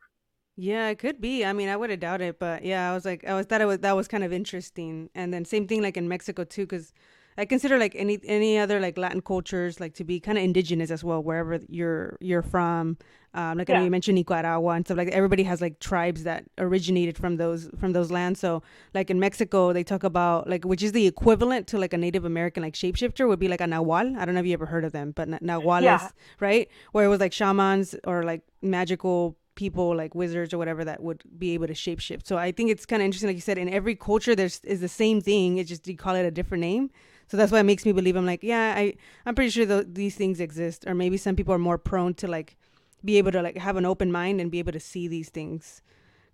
Yeah, it could be. I mean, I would have doubted it, but yeah, I was like, I was thought it was that was kind of interesting. And then same thing like in Mexico too, because I consider like any other like Latin cultures like to be kind of indigenous as well, wherever you're from. Like I know yeah, you mentioned Nicaragua and stuff like that. Everybody has like tribes that originated from those lands. So like in Mexico, they talk about like which is the equivalent to like a Native American like shapeshifter would be like a Nahual. I don't know if you ever heard of them, but yeah, Nahuales, right? Where it was like shamans or like magical people like wizards or whatever that would be able to shapeshift. So I think it's kind of interesting, like you said, in every culture there's is the same thing. It's just you call it a different name. So that's why it makes me believe. I'm like, yeah, I'm pretty sure these things exist, or maybe some people are more prone to like be able to like have an open mind and be able to see these things.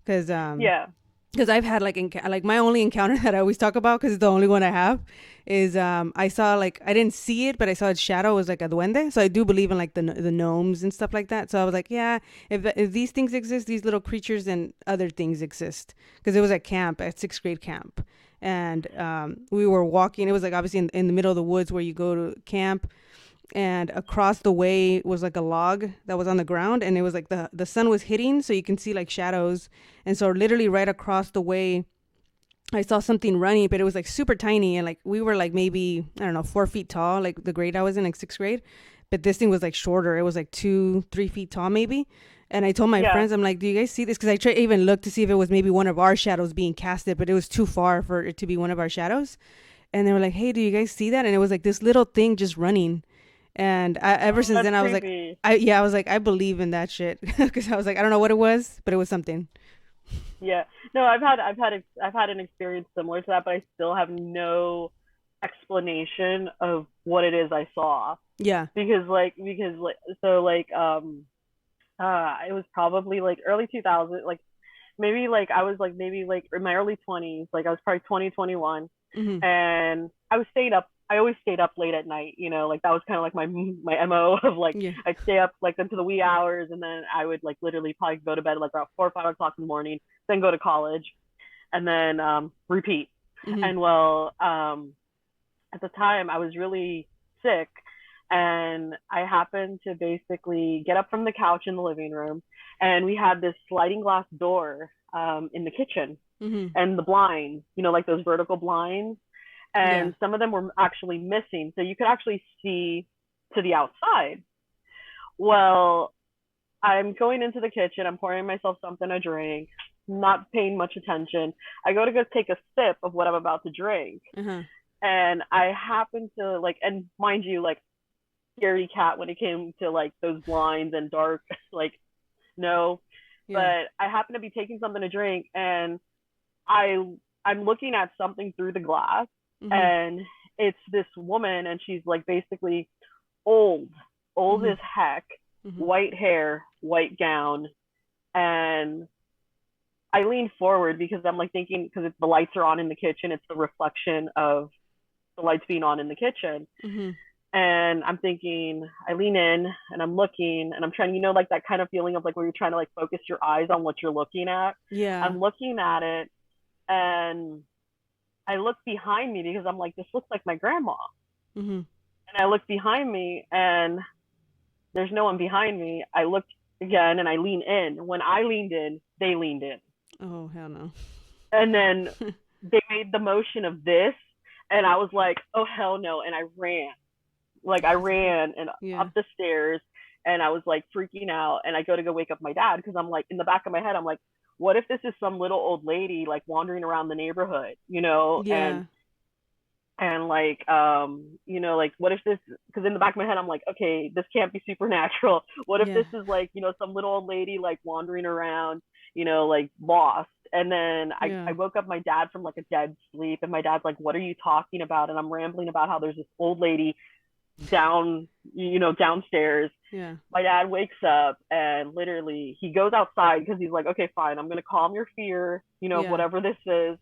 Because yeah. I've had like like my only encounter that I always talk about because it's the only one I have is I saw like I didn't see it but I saw its shadow was like a duende, so I do believe in like the gnomes and stuff like that. So I was like, yeah, if these things exist, these little creatures, then other things exist, because it was at camp, at sixth grade camp. And we were walking, it was like obviously in the middle of the woods where you go to camp, and across the way was like a log that was on the ground, and it was like the sun was hitting so you can see like shadows. And so literally right across the way I saw something running, but it was like super tiny, and like we were like maybe I don't know 4 feet tall, like the grade I was in, like sixth grade. But this thing was like shorter, it was like 2-3 feet tall maybe. And I told my Yeah, friends, I'm like, do you guys see this? Because I tried even look to see if it was maybe one of our shadows being casted, but it was too far for it to be one of our shadows. And they were like, hey, do you guys see that? And it was like this little thing just running. And ever since that's then, I was like, creepy. I was like, I believe in that shit, because I was like, I don't know what it was, but it was something. Yeah, no, I've had an experience similar to that, but I still have no explanation of what it is I saw, Yeah. because so like it was probably like early 2000, like maybe like I was like maybe like in my early 20s, like I was probably 2021, Hmm. and I always stayed up late at night, like that was kind of like my mo of like Yeah. I'd stay up like into the wee hours, and then I would like literally probably go to bed like around 4 or 5 o'clock in the morning, then go to college, and then repeat. Hmm. And well, at the time I was really sick, and I happened to basically get up from the couch in the living room, and we had this sliding glass door in the kitchen, Hmm. and the blinds, like those vertical blinds, Yeah. and some of them were actually missing, so you could actually see to the outside. Well, I'm going into the kitchen, I'm pouring myself something to drink, not paying much attention. I go to take a sip of what I'm about to drink, Uh-huh. and I happen to like, and mind you, like scary cat when it came to like those blinds and dark, like no, Yeah. but I happen to be taking something to drink, and I I'm looking at something through the glass, Hmm. and it's this woman, and she's like basically old, old Hmm. as heck, Hmm. white hair, white gown, and I lean forward because I'm like thinking, because the lights are on in the kitchen, it's the reflection of the lights being on in the kitchen. Hmm. And I'm thinking, I lean in and I'm looking and I'm trying, like that kind of feeling of like where you're trying to like focus your eyes on what you're looking at. Yeah. I'm looking at it, and I look behind me because I'm like, this looks like my grandma. Mm-hmm. And I look behind me and there's no one behind me. I looked again and I lean in. When I leaned in, they leaned in. Oh, hell no. And then they made the motion of this, and I was like, oh, hell no. And I ran. Like, I ran and up the stairs, and I was like freaking out. And I go to wake up my dad because I'm like, in the back of my head, I'm like, what if this is some little old lady like wandering around the neighborhood, you know? Yeah. And like, you know, like, what if this, because in the back of my head, I'm like, okay, this can't be supernatural. What if this is like, you know, some little old lady like wandering around, you know, like lost. And then I woke up my dad from like a dead sleep, and my dad's like, what are you talking about? And I'm rambling about how there's this old lady down, you know, downstairs. Yeah. My dad wakes up and literally he goes outside because he's like, okay, fine, I'm going to calm your fear, you know, whatever this is.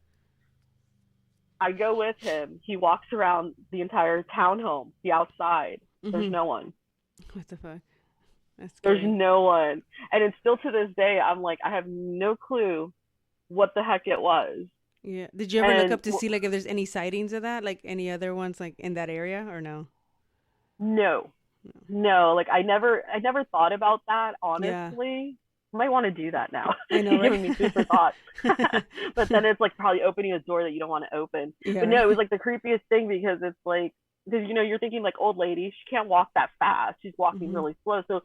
I go with him. He walks around the entire townhome, the outside. There's no one. What the fuck? That's scary. There's no one. And it's still to this day, I'm like, I have no clue what the heck it was. Yeah. Did you ever look up to see like if there's any sightings of that, like any other ones like in that area, or no? No. Like I never thought about that, honestly. I might want to do that now. I know, right? Giving me super thoughts. But then it's like probably opening a door that you don't want to open. Yeah. But no, it was like the creepiest thing because it's like, because you know, you're thinking like, old lady, she can't walk that fast. She's walking really slow. So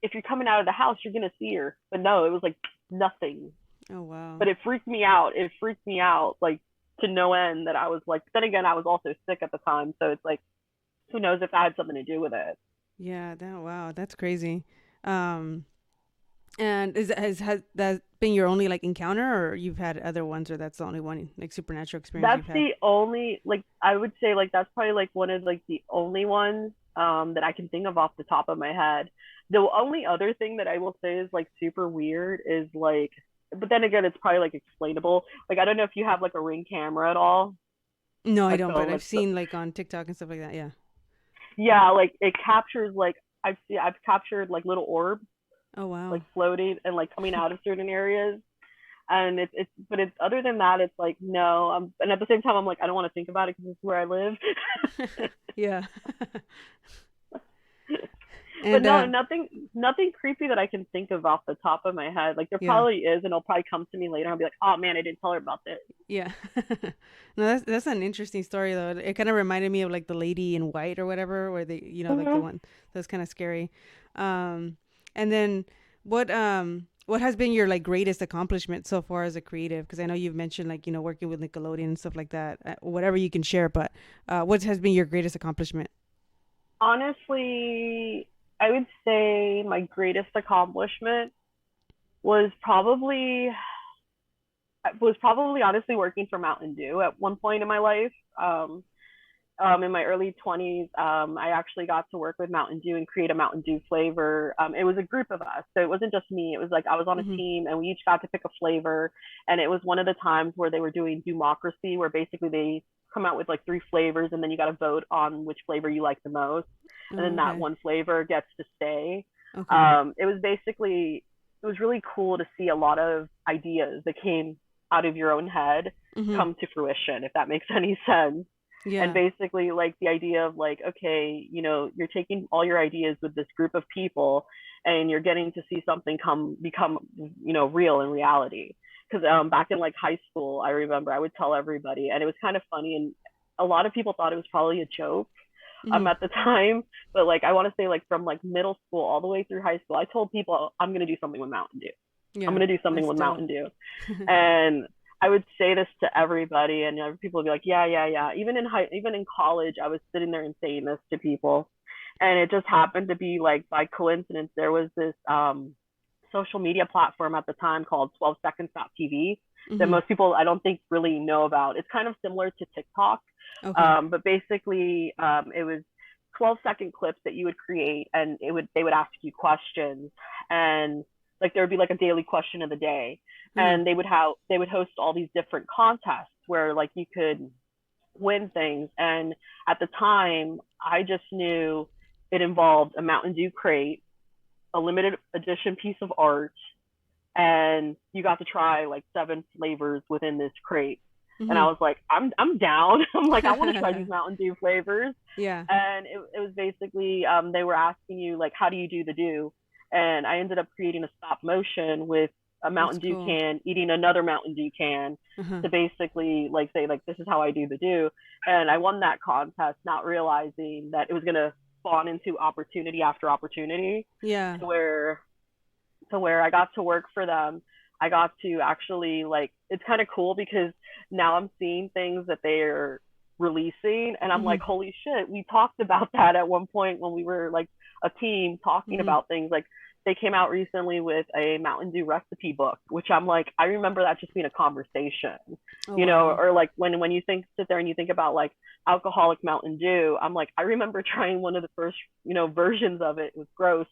if you're coming out of the house, you're gonna see her. But no, it was like nothing. Oh wow. But it freaked me out. It freaked me out like to no end that I was like, then again, I was also sick at the time. So it's like, who knows if that had something to do with it. Yeah, wow, that's crazy. And has that been your only like encounter, or you've had other ones, or that's the only one like supernatural experience you've had? That's the only, like, I would say like that's probably like one of like the only ones that I can think of off the top of my head. The only other thing that I will say is like super weird is like, but then again, it's probably like explainable. Like, I don't know if you have like a Ring camera at all. No, I don't, but I've seen like on TikTok and stuff like that. Yeah. Yeah, like it captures like I've captured like little orbs. Oh wow. Like floating and like coming out of certain areas. And it's but it's other than that, it's like no. And at the same time, I'm like, I don't want to think about it because it's where I live. Yeah. But no, nothing creepy that I can think of off the top of my head. Like there probably is, and it'll probably come to me later. I'll be like, oh man, I didn't tell her about this. Yeah. No, that's an interesting story though. It kind of reminded me of like the Lady in White or whatever, where they, you know, like the one that's kind of scary. And then what has been your like greatest accomplishment so far as a creative? Because I know you've mentioned like, you know, working with Nickelodeon and stuff like that. Whatever you can share, but what has been your greatest accomplishment? Honestly, I would say my greatest accomplishment was probably honestly working for Mountain Dew at one point in my life. In my early 20s, I actually got to work with Mountain Dew and create a Mountain Dew flavor. It was a group of us, so it wasn't just me. It was like I was on a team, and we each got to pick a flavor. And it was one of the times where they were doing Democracy, where basically they come out with like 3 flavors, and then you got to vote on which flavor you like the most, and then that one flavor gets to stay. It was really cool to see a lot of ideas that came out of your own head come to fruition, if that makes any sense. Yeah. And basically like the idea of like, okay, you know, you're taking all your ideas with this group of people and you're getting to see something become, you know, real in reality. Because back in like high school, I remember I would tell everybody, and it was kind of funny, and a lot of people thought it was probably a joke at the time. But like I want to say like from like middle school all the way through high school, I told people I'm going to do something with Mountain Dew. Yeah, I'm going to do something with Mountain Dew. And I would say this to everybody, and people would be like, yeah. Even in college, I was sitting there and saying this to people, and it just happened to be like by coincidence. There was this social media platform at the time called 12seconds.tv that most people I don't think really know about. It's kind of similar to TikTok, but basically it was 12-second clips that you would create, and they would ask you questions, and like there would be like a daily question of the day. And they would host all these different contests where like you could win things. And at the time, I just knew it involved a Mountain Dew crate, a limited edition piece of art, and you got to try like 7 flavors within this crate. And I was like, I'm down. I'm like, I want to try Mm-hmm. these Mountain Dew flavors. Yeah. And it was basically they were asking you like, how do you do the do? And I ended up creating a stop motion with a That's Mountain Dew cool. can eating another Mountain Dew can Uh-huh. to basically like say like this is how I do the do. And I won that contest, not realizing that it was gonna spawn into opportunity after opportunity Yeah. to where I got to work for them. I got to actually like it's kind of cool because now I'm seeing things that they're releasing and I'm Mm-hmm. like, holy shit, we talked about that at one point when we were like a team talking Mm-hmm. about things. Like they came out recently with a Mountain Dew recipe book, which I'm like, I remember that just being a conversation, Oh you know, wow. or like when you sit there and you think about like alcoholic Mountain Dew, I'm like, I remember trying one of the first, versions of it. It was gross.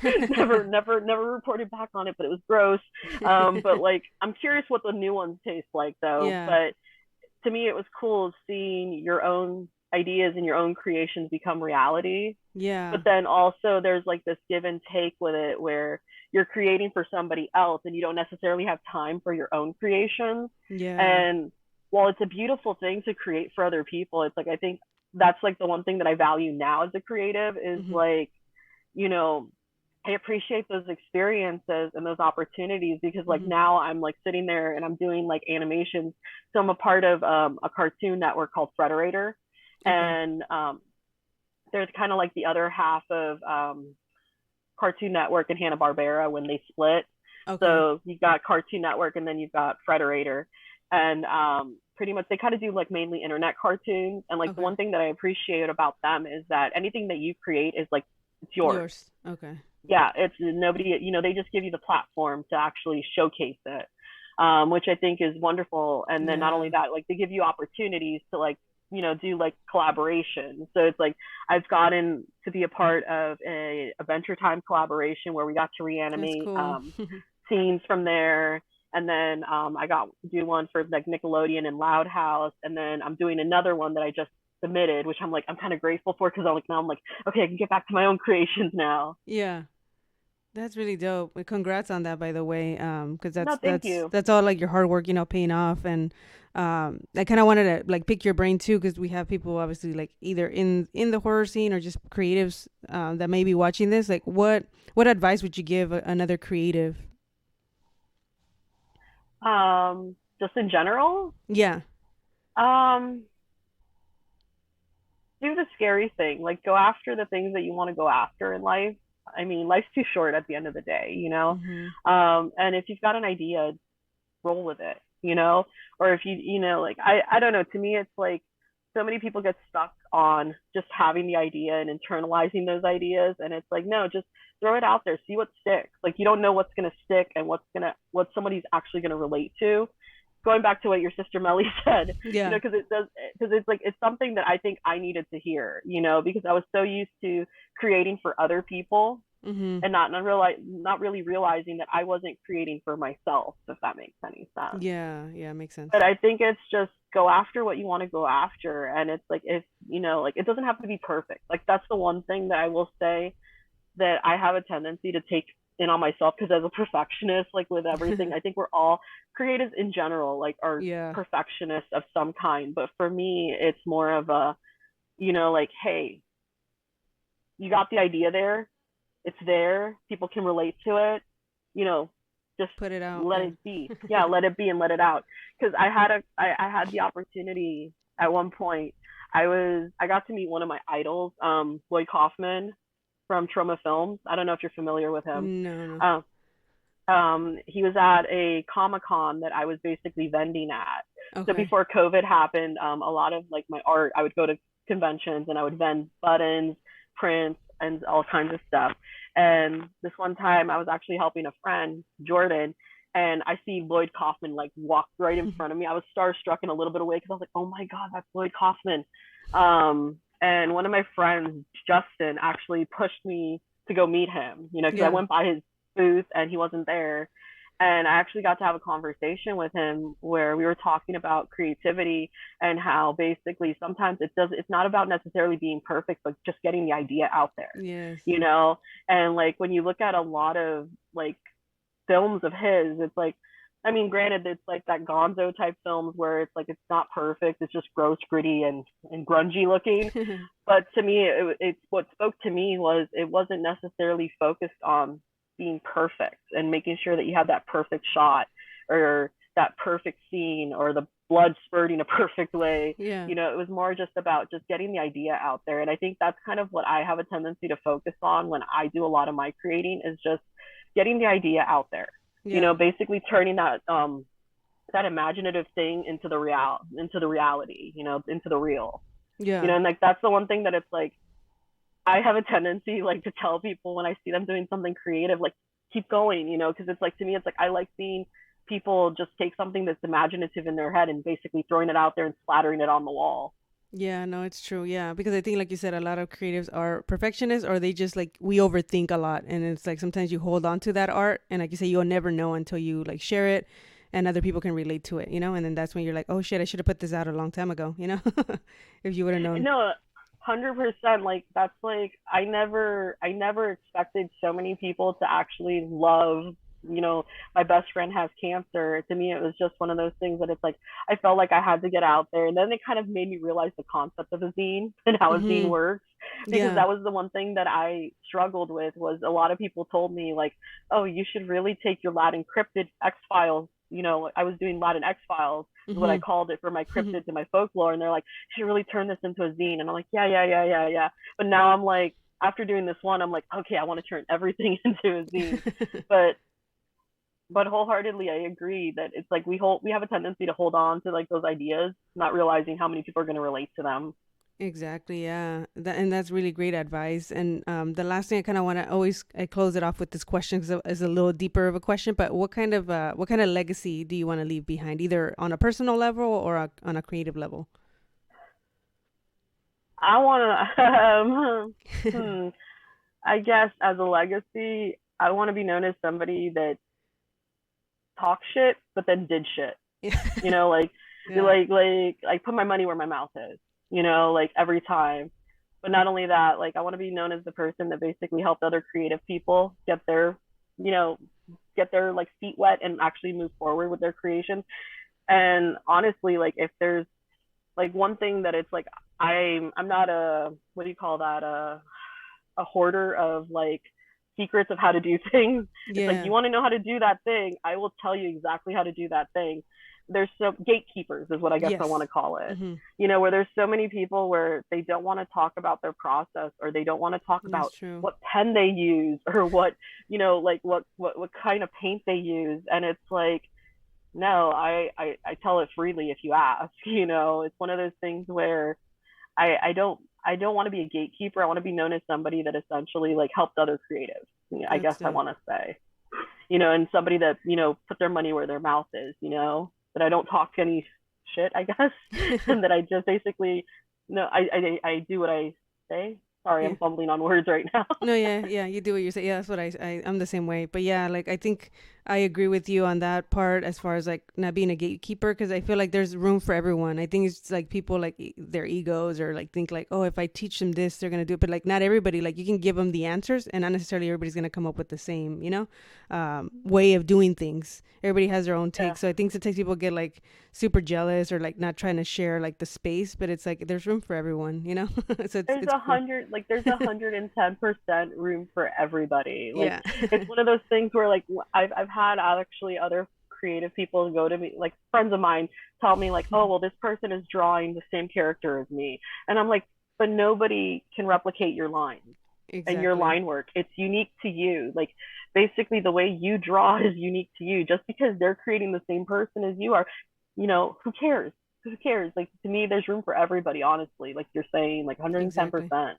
never reported back on it, but it was gross. But like, I'm curious what the new ones taste like though. Yeah. But to me, it was cool seeing your own ideas and your own creations become reality. Yeah. But then also there's like this give and take with it where you're creating for somebody else and you don't necessarily have time for your own creations. Yeah. And while it's a beautiful thing to create for other people, it's like I think that's like the one thing that I value now as a creative is Mm-hmm. like, you know, I appreciate those experiences and those opportunities because like Mm-hmm. now I'm like sitting there and I'm doing like animations. So I'm a part of a cartoon network called Frederator. Okay. And there's kind of like the other half of Cartoon Network and Hanna-Barbera when they split. Okay. So you've got Cartoon Network and then you've got Frederator. And pretty much they kind of do like mainly internet cartoons. And like the Okay. one thing that I appreciate about them is that anything that you create is like, it's yours. Yours. Okay. Yeah, it's nobody, they just give you the platform to actually showcase it, which I think is wonderful. And then not Yeah. only that, like they give you opportunities to like, do like collaboration. So it's like I've gotten to be a part of a Adventure Time collaboration where we got to That's reanimate cool. scenes from there. And then I got to do one for like Nickelodeon and Loud House. And then I'm doing another one that I just submitted, which I'm kind of grateful for because I'm like, okay, I can get back to my own creations now. Yeah. That's really dope. Congrats on that, by the way. Because No, thank you. that's all like your hard work, paying off. And I kind of wanted to like pick your brain too, because we have people obviously like either in the horror scene or just creatives that may be watching this. Like, what advice would you give another creative? Just in general, Yeah. um, do the scary thing. Like go after the things that you want to go after in life. I mean, life's too short at the end of the day, you know? Mm-hmm. And if you've got an idea, roll with it, you know? Or if like, I don't know, to me, it's like so many people get stuck on just having the idea and internalizing those ideas. And it's like, no, just throw it out there, see what sticks. Like, you don't know what's going to stick and what somebody's actually going to relate to. Going back to what your sister Melly said, Yeah. because it's like, it's something that I think I needed to hear, because I was so used to creating for other people Mm-hmm. and not really realizing that I wasn't creating for myself, if that makes any sense. Yeah. Yeah. Makes sense. But I think it's just go after what you want to go after. And it's like, if, like it doesn't have to be perfect. Like that's the one thing that I will say that I have a tendency to take in on myself because as a perfectionist, like with everything, I think we're all creatives in general, like are Yeah. perfectionists of some kind. But for me, it's more of a, like, hey, you got the idea there. It's there. People can relate to it. Just Put it out. let it be. Yeah, let it be and let it out. Because I had the opportunity at one point. I got to meet one of my idols, Lloyd Kaufman from Trauma Films. I don't know if you're familiar with him. No. He was at a Comic-Con that I was basically vending at. Okay. So before COVID happened, a lot of like my art, I would go to conventions and I would vend buttons, prints, and all kinds of stuff. And this one time I was actually helping a friend, Jordan, and I see Lloyd Kaufman like walk right in front of me. I was starstruck in a little bit of way because I was like, oh my God, that's Lloyd Kaufman. And one of my friends, Justin, actually pushed me to go meet him, because I went by his booth and he wasn't there. And I actually got to have a conversation with him where we were talking about creativity and how basically sometimes it's not about necessarily being perfect, but just getting the idea out there. Yes. And like when you look at a lot of like films of his, it's like I mean, granted, it's like that gonzo type films where it's like it's not perfect, it's just gross, gritty, and grungy looking. But to me, it's what spoke to me was it wasn't necessarily focused on being perfect and making sure that you had that perfect shot or that perfect scene or the blood spurting a perfect way. Yeah. You know, it was more just about just getting the idea out there. And I think that's kind of what I have a tendency to focus on when I do a lot of my creating is just getting the idea out there. Yeah. You know, basically turning that that imaginative thing into the reality, you know, into the real. Yeah. You know, and like that's the one thing that it's like I have a tendency like to tell people when I see them doing something creative, like keep going, you know, because it's like to me it's like I like seeing people just take something that's imaginative in their head and basically throwing it out there and splattering it on the wall. Yeah, no, it's true. Yeah, because I think, like you said, a lot of creatives are perfectionists, or they just like we overthink a lot, and it's like sometimes you hold on to that art, and like you say, you'll never know until you like share it, and other people can relate to it, you know. And then that's when you're like, oh shit, I should have put this out a long time ago, you know, if you would have known. No, 100%. Like that's like I never expected so many people to actually love, you know, my best friend has cancer. To me, it was just one of those things that it's like I felt like I had to get out there, and then it kind of made me realize the concept of a zine and how a zine works, because that was the one thing that I struggled with. Was a lot of people told me like, oh, you should really take your Latin cryptid X Files. You know, I was doing Latin X Files is what I called it for my cryptids and my folklore, and they're like, you should really turn this into a zine. And I'm like, yeah. But now I'm like, after doing this one, I'm like, okay, I want to turn everything into a zine. But wholeheartedly, I agree that it's like we have a tendency to hold on to like those ideas, not realizing how many people are going to relate to them. Exactly. Yeah. And that's really great advice. And the last thing I kind of want to I close it off with this question because it's a little deeper of a question. But what kind of legacy do you want to leave behind, either on a personal level or on a creative level? I want to, I guess, as a legacy, I want to be known as somebody that talk shit but then did shit. You know, like like put my money where my mouth is, you know, like every time. But not only that, like I want to be known as the person that basically helped other creative people get their like feet wet and actually move forward with their creation. And honestly, like if there's like one thing that it's like I'm not a, what do you call that, a hoarder of like secrets of how to do things. It's like, you want to know how to do that thing, I will tell you exactly how to do that thing. There's so gatekeepers is what I guess I want to call it. You know, where there's so many people where they don't want to talk about their process, or they don't want to talk about what pen they use, or what, you know, like what kind of paint they use. And it's like, no, I tell it freely if you ask. You know, it's one of those things where I don't want to be a gatekeeper. I want to be known as somebody that essentially like helped other creatives. You know, I guess I want to say, you know, and somebody that, you know, put their money where their mouth is, you know, that I don't talk any shit, I guess, and that I just basically, no, I do what I say. Sorry, I'm fumbling on words right now. No, yeah, you do what you say. Yeah, that's what I'm the same way. But yeah, like I think I agree with you on that part as far as like not being a gatekeeper, because I feel like there's room for everyone. I think it's like people like their egos or like think like, oh, if I teach them this, they're gonna do it. But like not everybody, like you can give them the answers, and not necessarily everybody's gonna come up with the same, you know, way of doing things. Everybody has their own take. Yeah. So I think sometimes people get like super jealous or like not trying to share like the space, but it's like there's room for everyone, you know. So there's 110% room for everybody. Like it's one of those things where like I've had actually other creative people go to me, like friends of mine tell me like, oh, well, this person is drawing the same character as me. And I'm like, but nobody can replicate your lines and your line work. It's unique to you. Like basically the way you draw is unique to you. Just because they're creating the same person as you are, you know, who cares? Who cares? Like to me, there's room for everybody, honestly. Like you're saying, like 110%.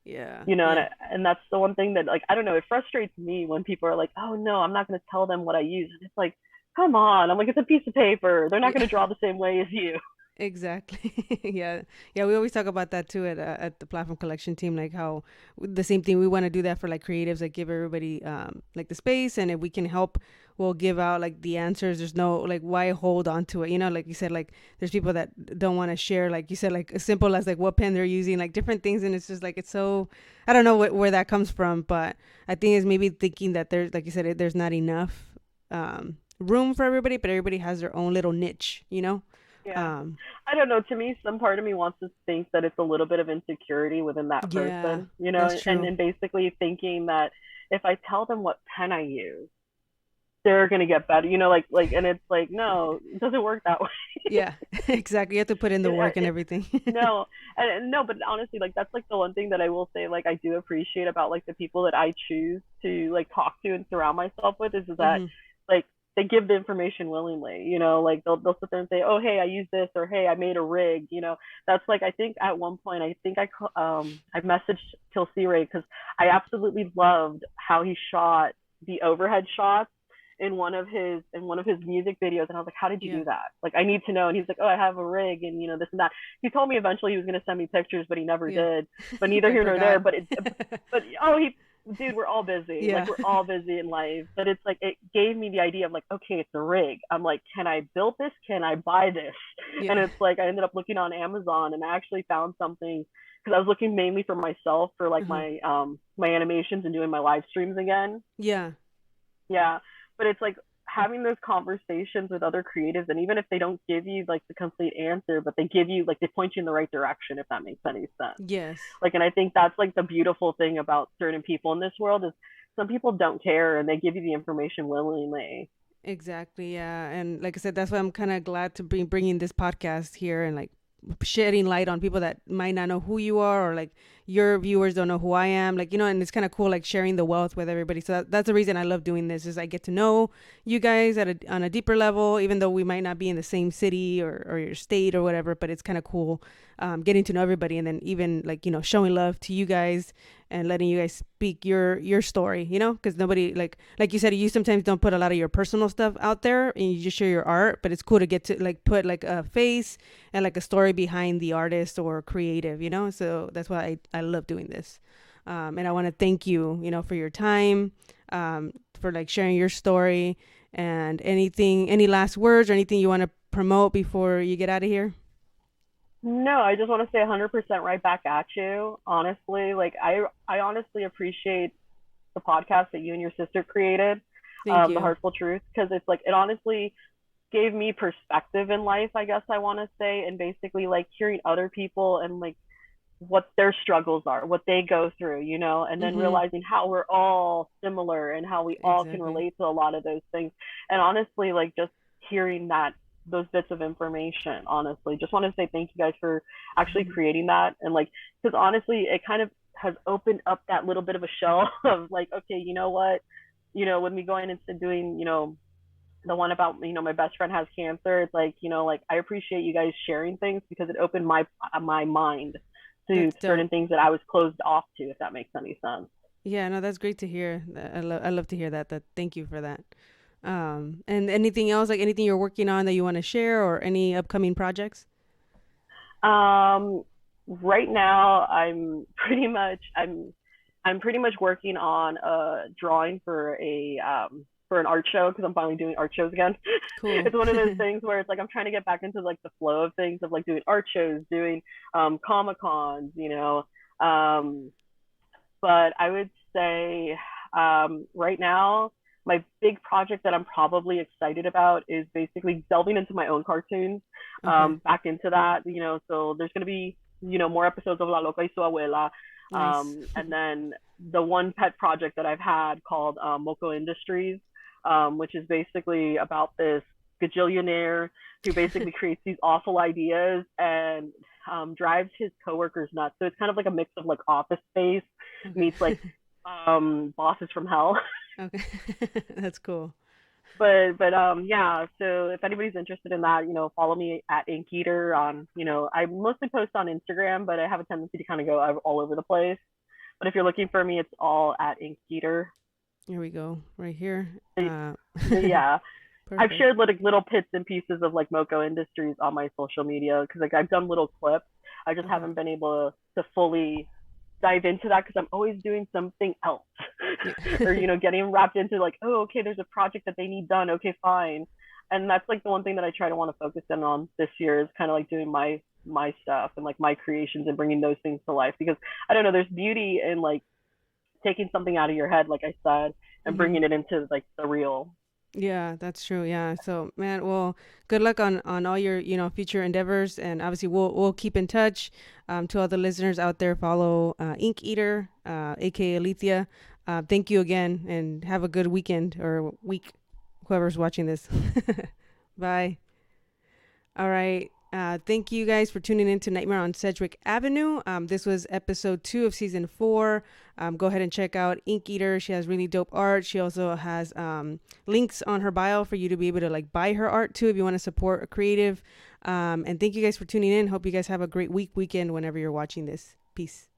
Yeah. You know, and that's the one thing that like, I don't know, it frustrates me when people are like, oh no, I'm not going to tell them what I use. And it's like, come on. I'm like, it's a piece of paper. They're not going to draw the same way as you. Exactly. Yeah. We always talk about that too at the Platform Collection team, like how the same thing, we want to do that for like creatives, like give everybody like the space, and if we can help, we'll give out like the answers. There's no like, why hold on to it, you know, like you said, like there's people that don't want to share, like you said, like as simple as like what pen they're using, like different things, and it's just like, it's so, I don't know where that comes from, but I think it's maybe thinking that there's, like you said, there's not enough room for everybody, but everybody has their own little niche, you know? Yeah. I don't know. To me, some part of me wants to think that it's a little bit of insecurity within that Yeah, person, you know, that's true. and basically thinking that if I tell them what pen I use, they're gonna get better, you know, and it's like, no, it doesn't work that way. Yeah, exactly. You have to put in the work and everything. No, and no, but honestly, like that's like the one thing that I will say, like I do appreciate about like the people that I choose to like talk to and surround myself with is that Hmm. like they give the information willingly, you know, like they'll sit there and say, oh hey, I use this, or hey, I made a rig, you know. That's like I think at one point I messaged Tilcy Ray because I absolutely loved how he shot the overhead shots in one of his music videos, and I was like, how did you Yeah. do that? Like I need to know. And he's like, oh, I have a rig, and you know this and that. He told me eventually he was going to send me pictures, but he never Yeah. did. But neither But here nor there. forgot. But oh, he dude, we're all busy. Yeah. Like we're all busy in life. But it's like it gave me the idea of like, okay, it's a rig. I'm like, can I build this? Can I buy this? And Yeah. it's like I ended up looking on Amazon, and I actually found something because I was looking mainly for myself for like Uh-huh. my animations and doing my live streams again. Yeah. Yeah, but it's like having those conversations with other creatives, and even if they don't give you like the complete answer, but they give you like they point you in the right direction, if that makes any sense. Yes. Like, and I think that's like the beautiful thing about certain people in this world is some people don't care and they give you the information willingly. Exactly. Yeah. And like I said, that's why I'm kind of glad to be bringing this podcast here and like shedding light on people that might not know who you are, or like your viewers don't know who I am, like, you know. And it's kind of cool like sharing the wealth with everybody. So that's the reason I love doing this, is I get to know you guys on a deeper level, even though we might not be in the same city or your state or whatever. But it's kind of cool getting to know everybody, and then even like, you know, showing love to you guys and letting you guys speak your story, you know, because nobody, like you said, you sometimes don't put a lot of your personal stuff out there and you just share your art. But it's cool to get to like put like a face and like a story behind the artist or creative, you know. So that's why I love doing this. And I want to thank you, you know, for your time, for like sharing your story. And any last words or anything you want to promote before you get out of here? No, I just want to say 100% right back at you. Honestly, like I honestly appreciate the podcast that you and your sister created, Thank the you. Heartful Truth, because it's like it honestly gave me perspective in life, I guess I want to say, and basically like hearing other people and like what their struggles are, what they go through, you know, and then Mm-hmm. realizing how we're all similar and how we all can Exactly. relate to a lot of those things. And honestly, like just hearing those bits of information, honestly, just want to say thank you guys for actually Mhm. creating that. And like, because honestly, it kind of has opened up that little bit of a shell of like, okay, you know what, you know, with me going into doing, you know, the one about, you know, my best friend has cancer, it's like, you know, like I appreciate you guys sharing things because it opened my mind to That's dope. certain things that I was closed off to, if that makes any sense. Yeah, no, that's great to hear. I love to hear that. Thank you for that. And anything else, like anything you're working on that you want to share, or any upcoming projects? Um, right now, I'm pretty much working on a drawing for an art show because I'm finally doing art shows again. Cool. It's one of those things where it's like I'm trying to get back into like the flow of things of like doing art shows, doing Comic Cons, you know. Um, but I would say right now, my big project that I'm probably excited about is basically delving into my own cartoons, Okay. back into that, you know. So there's going to be, you know, more episodes of La Loca y su Abuela. Nice. And then the one pet project that I've had called Moco Industries, which is basically about this gajillionaire who basically creates these awful ideas and drives his coworkers nuts. So it's kind of like a mix of like Office Space Okay. meets like bosses from hell. Okay. That's cool. But yeah, so if anybody's interested in that, you know, follow me at Inkeater on, you know, I mostly post on Instagram, but I have a tendency to kind of go all over the place. But if you're looking for me, it's all at Inkeater. Here we go. Right here. But yeah, I've Perfect. shared little bits and pieces of like Moco Industries on my social media because like I've done little clips. I just Okay. haven't been able to fully dive into that because I'm always doing something else, Yeah. or you know, getting wrapped into like, oh, okay, there's a project that they need done. Okay, fine. And that's like the one thing that I try to want to focus in on this year is kind of like doing my stuff and like my creations and bringing those things to life because I don't know, there's beauty in like taking something out of your head, like I said, and Hmm. bringing it into like the real. Yeah, that's true. Yeah. So, man, well, good luck on all your, future endeavors, and obviously we'll keep in touch. To all the listeners out there, follow Inkeater, aka Alethea. Thank you again, and have a good weekend or week, whoever's watching this. Bye. All right. Thank you guys for tuning in to Nightmare on Sedgwick Avenue. This was episode 2 of season 4. Go ahead and check out Inkeater. She has really dope art. She also has links on her bio for you to be able to like buy her art too if you want to support a creative. And thank you guys for tuning in. Hope you guys have a great weekend whenever you're watching this. Peace.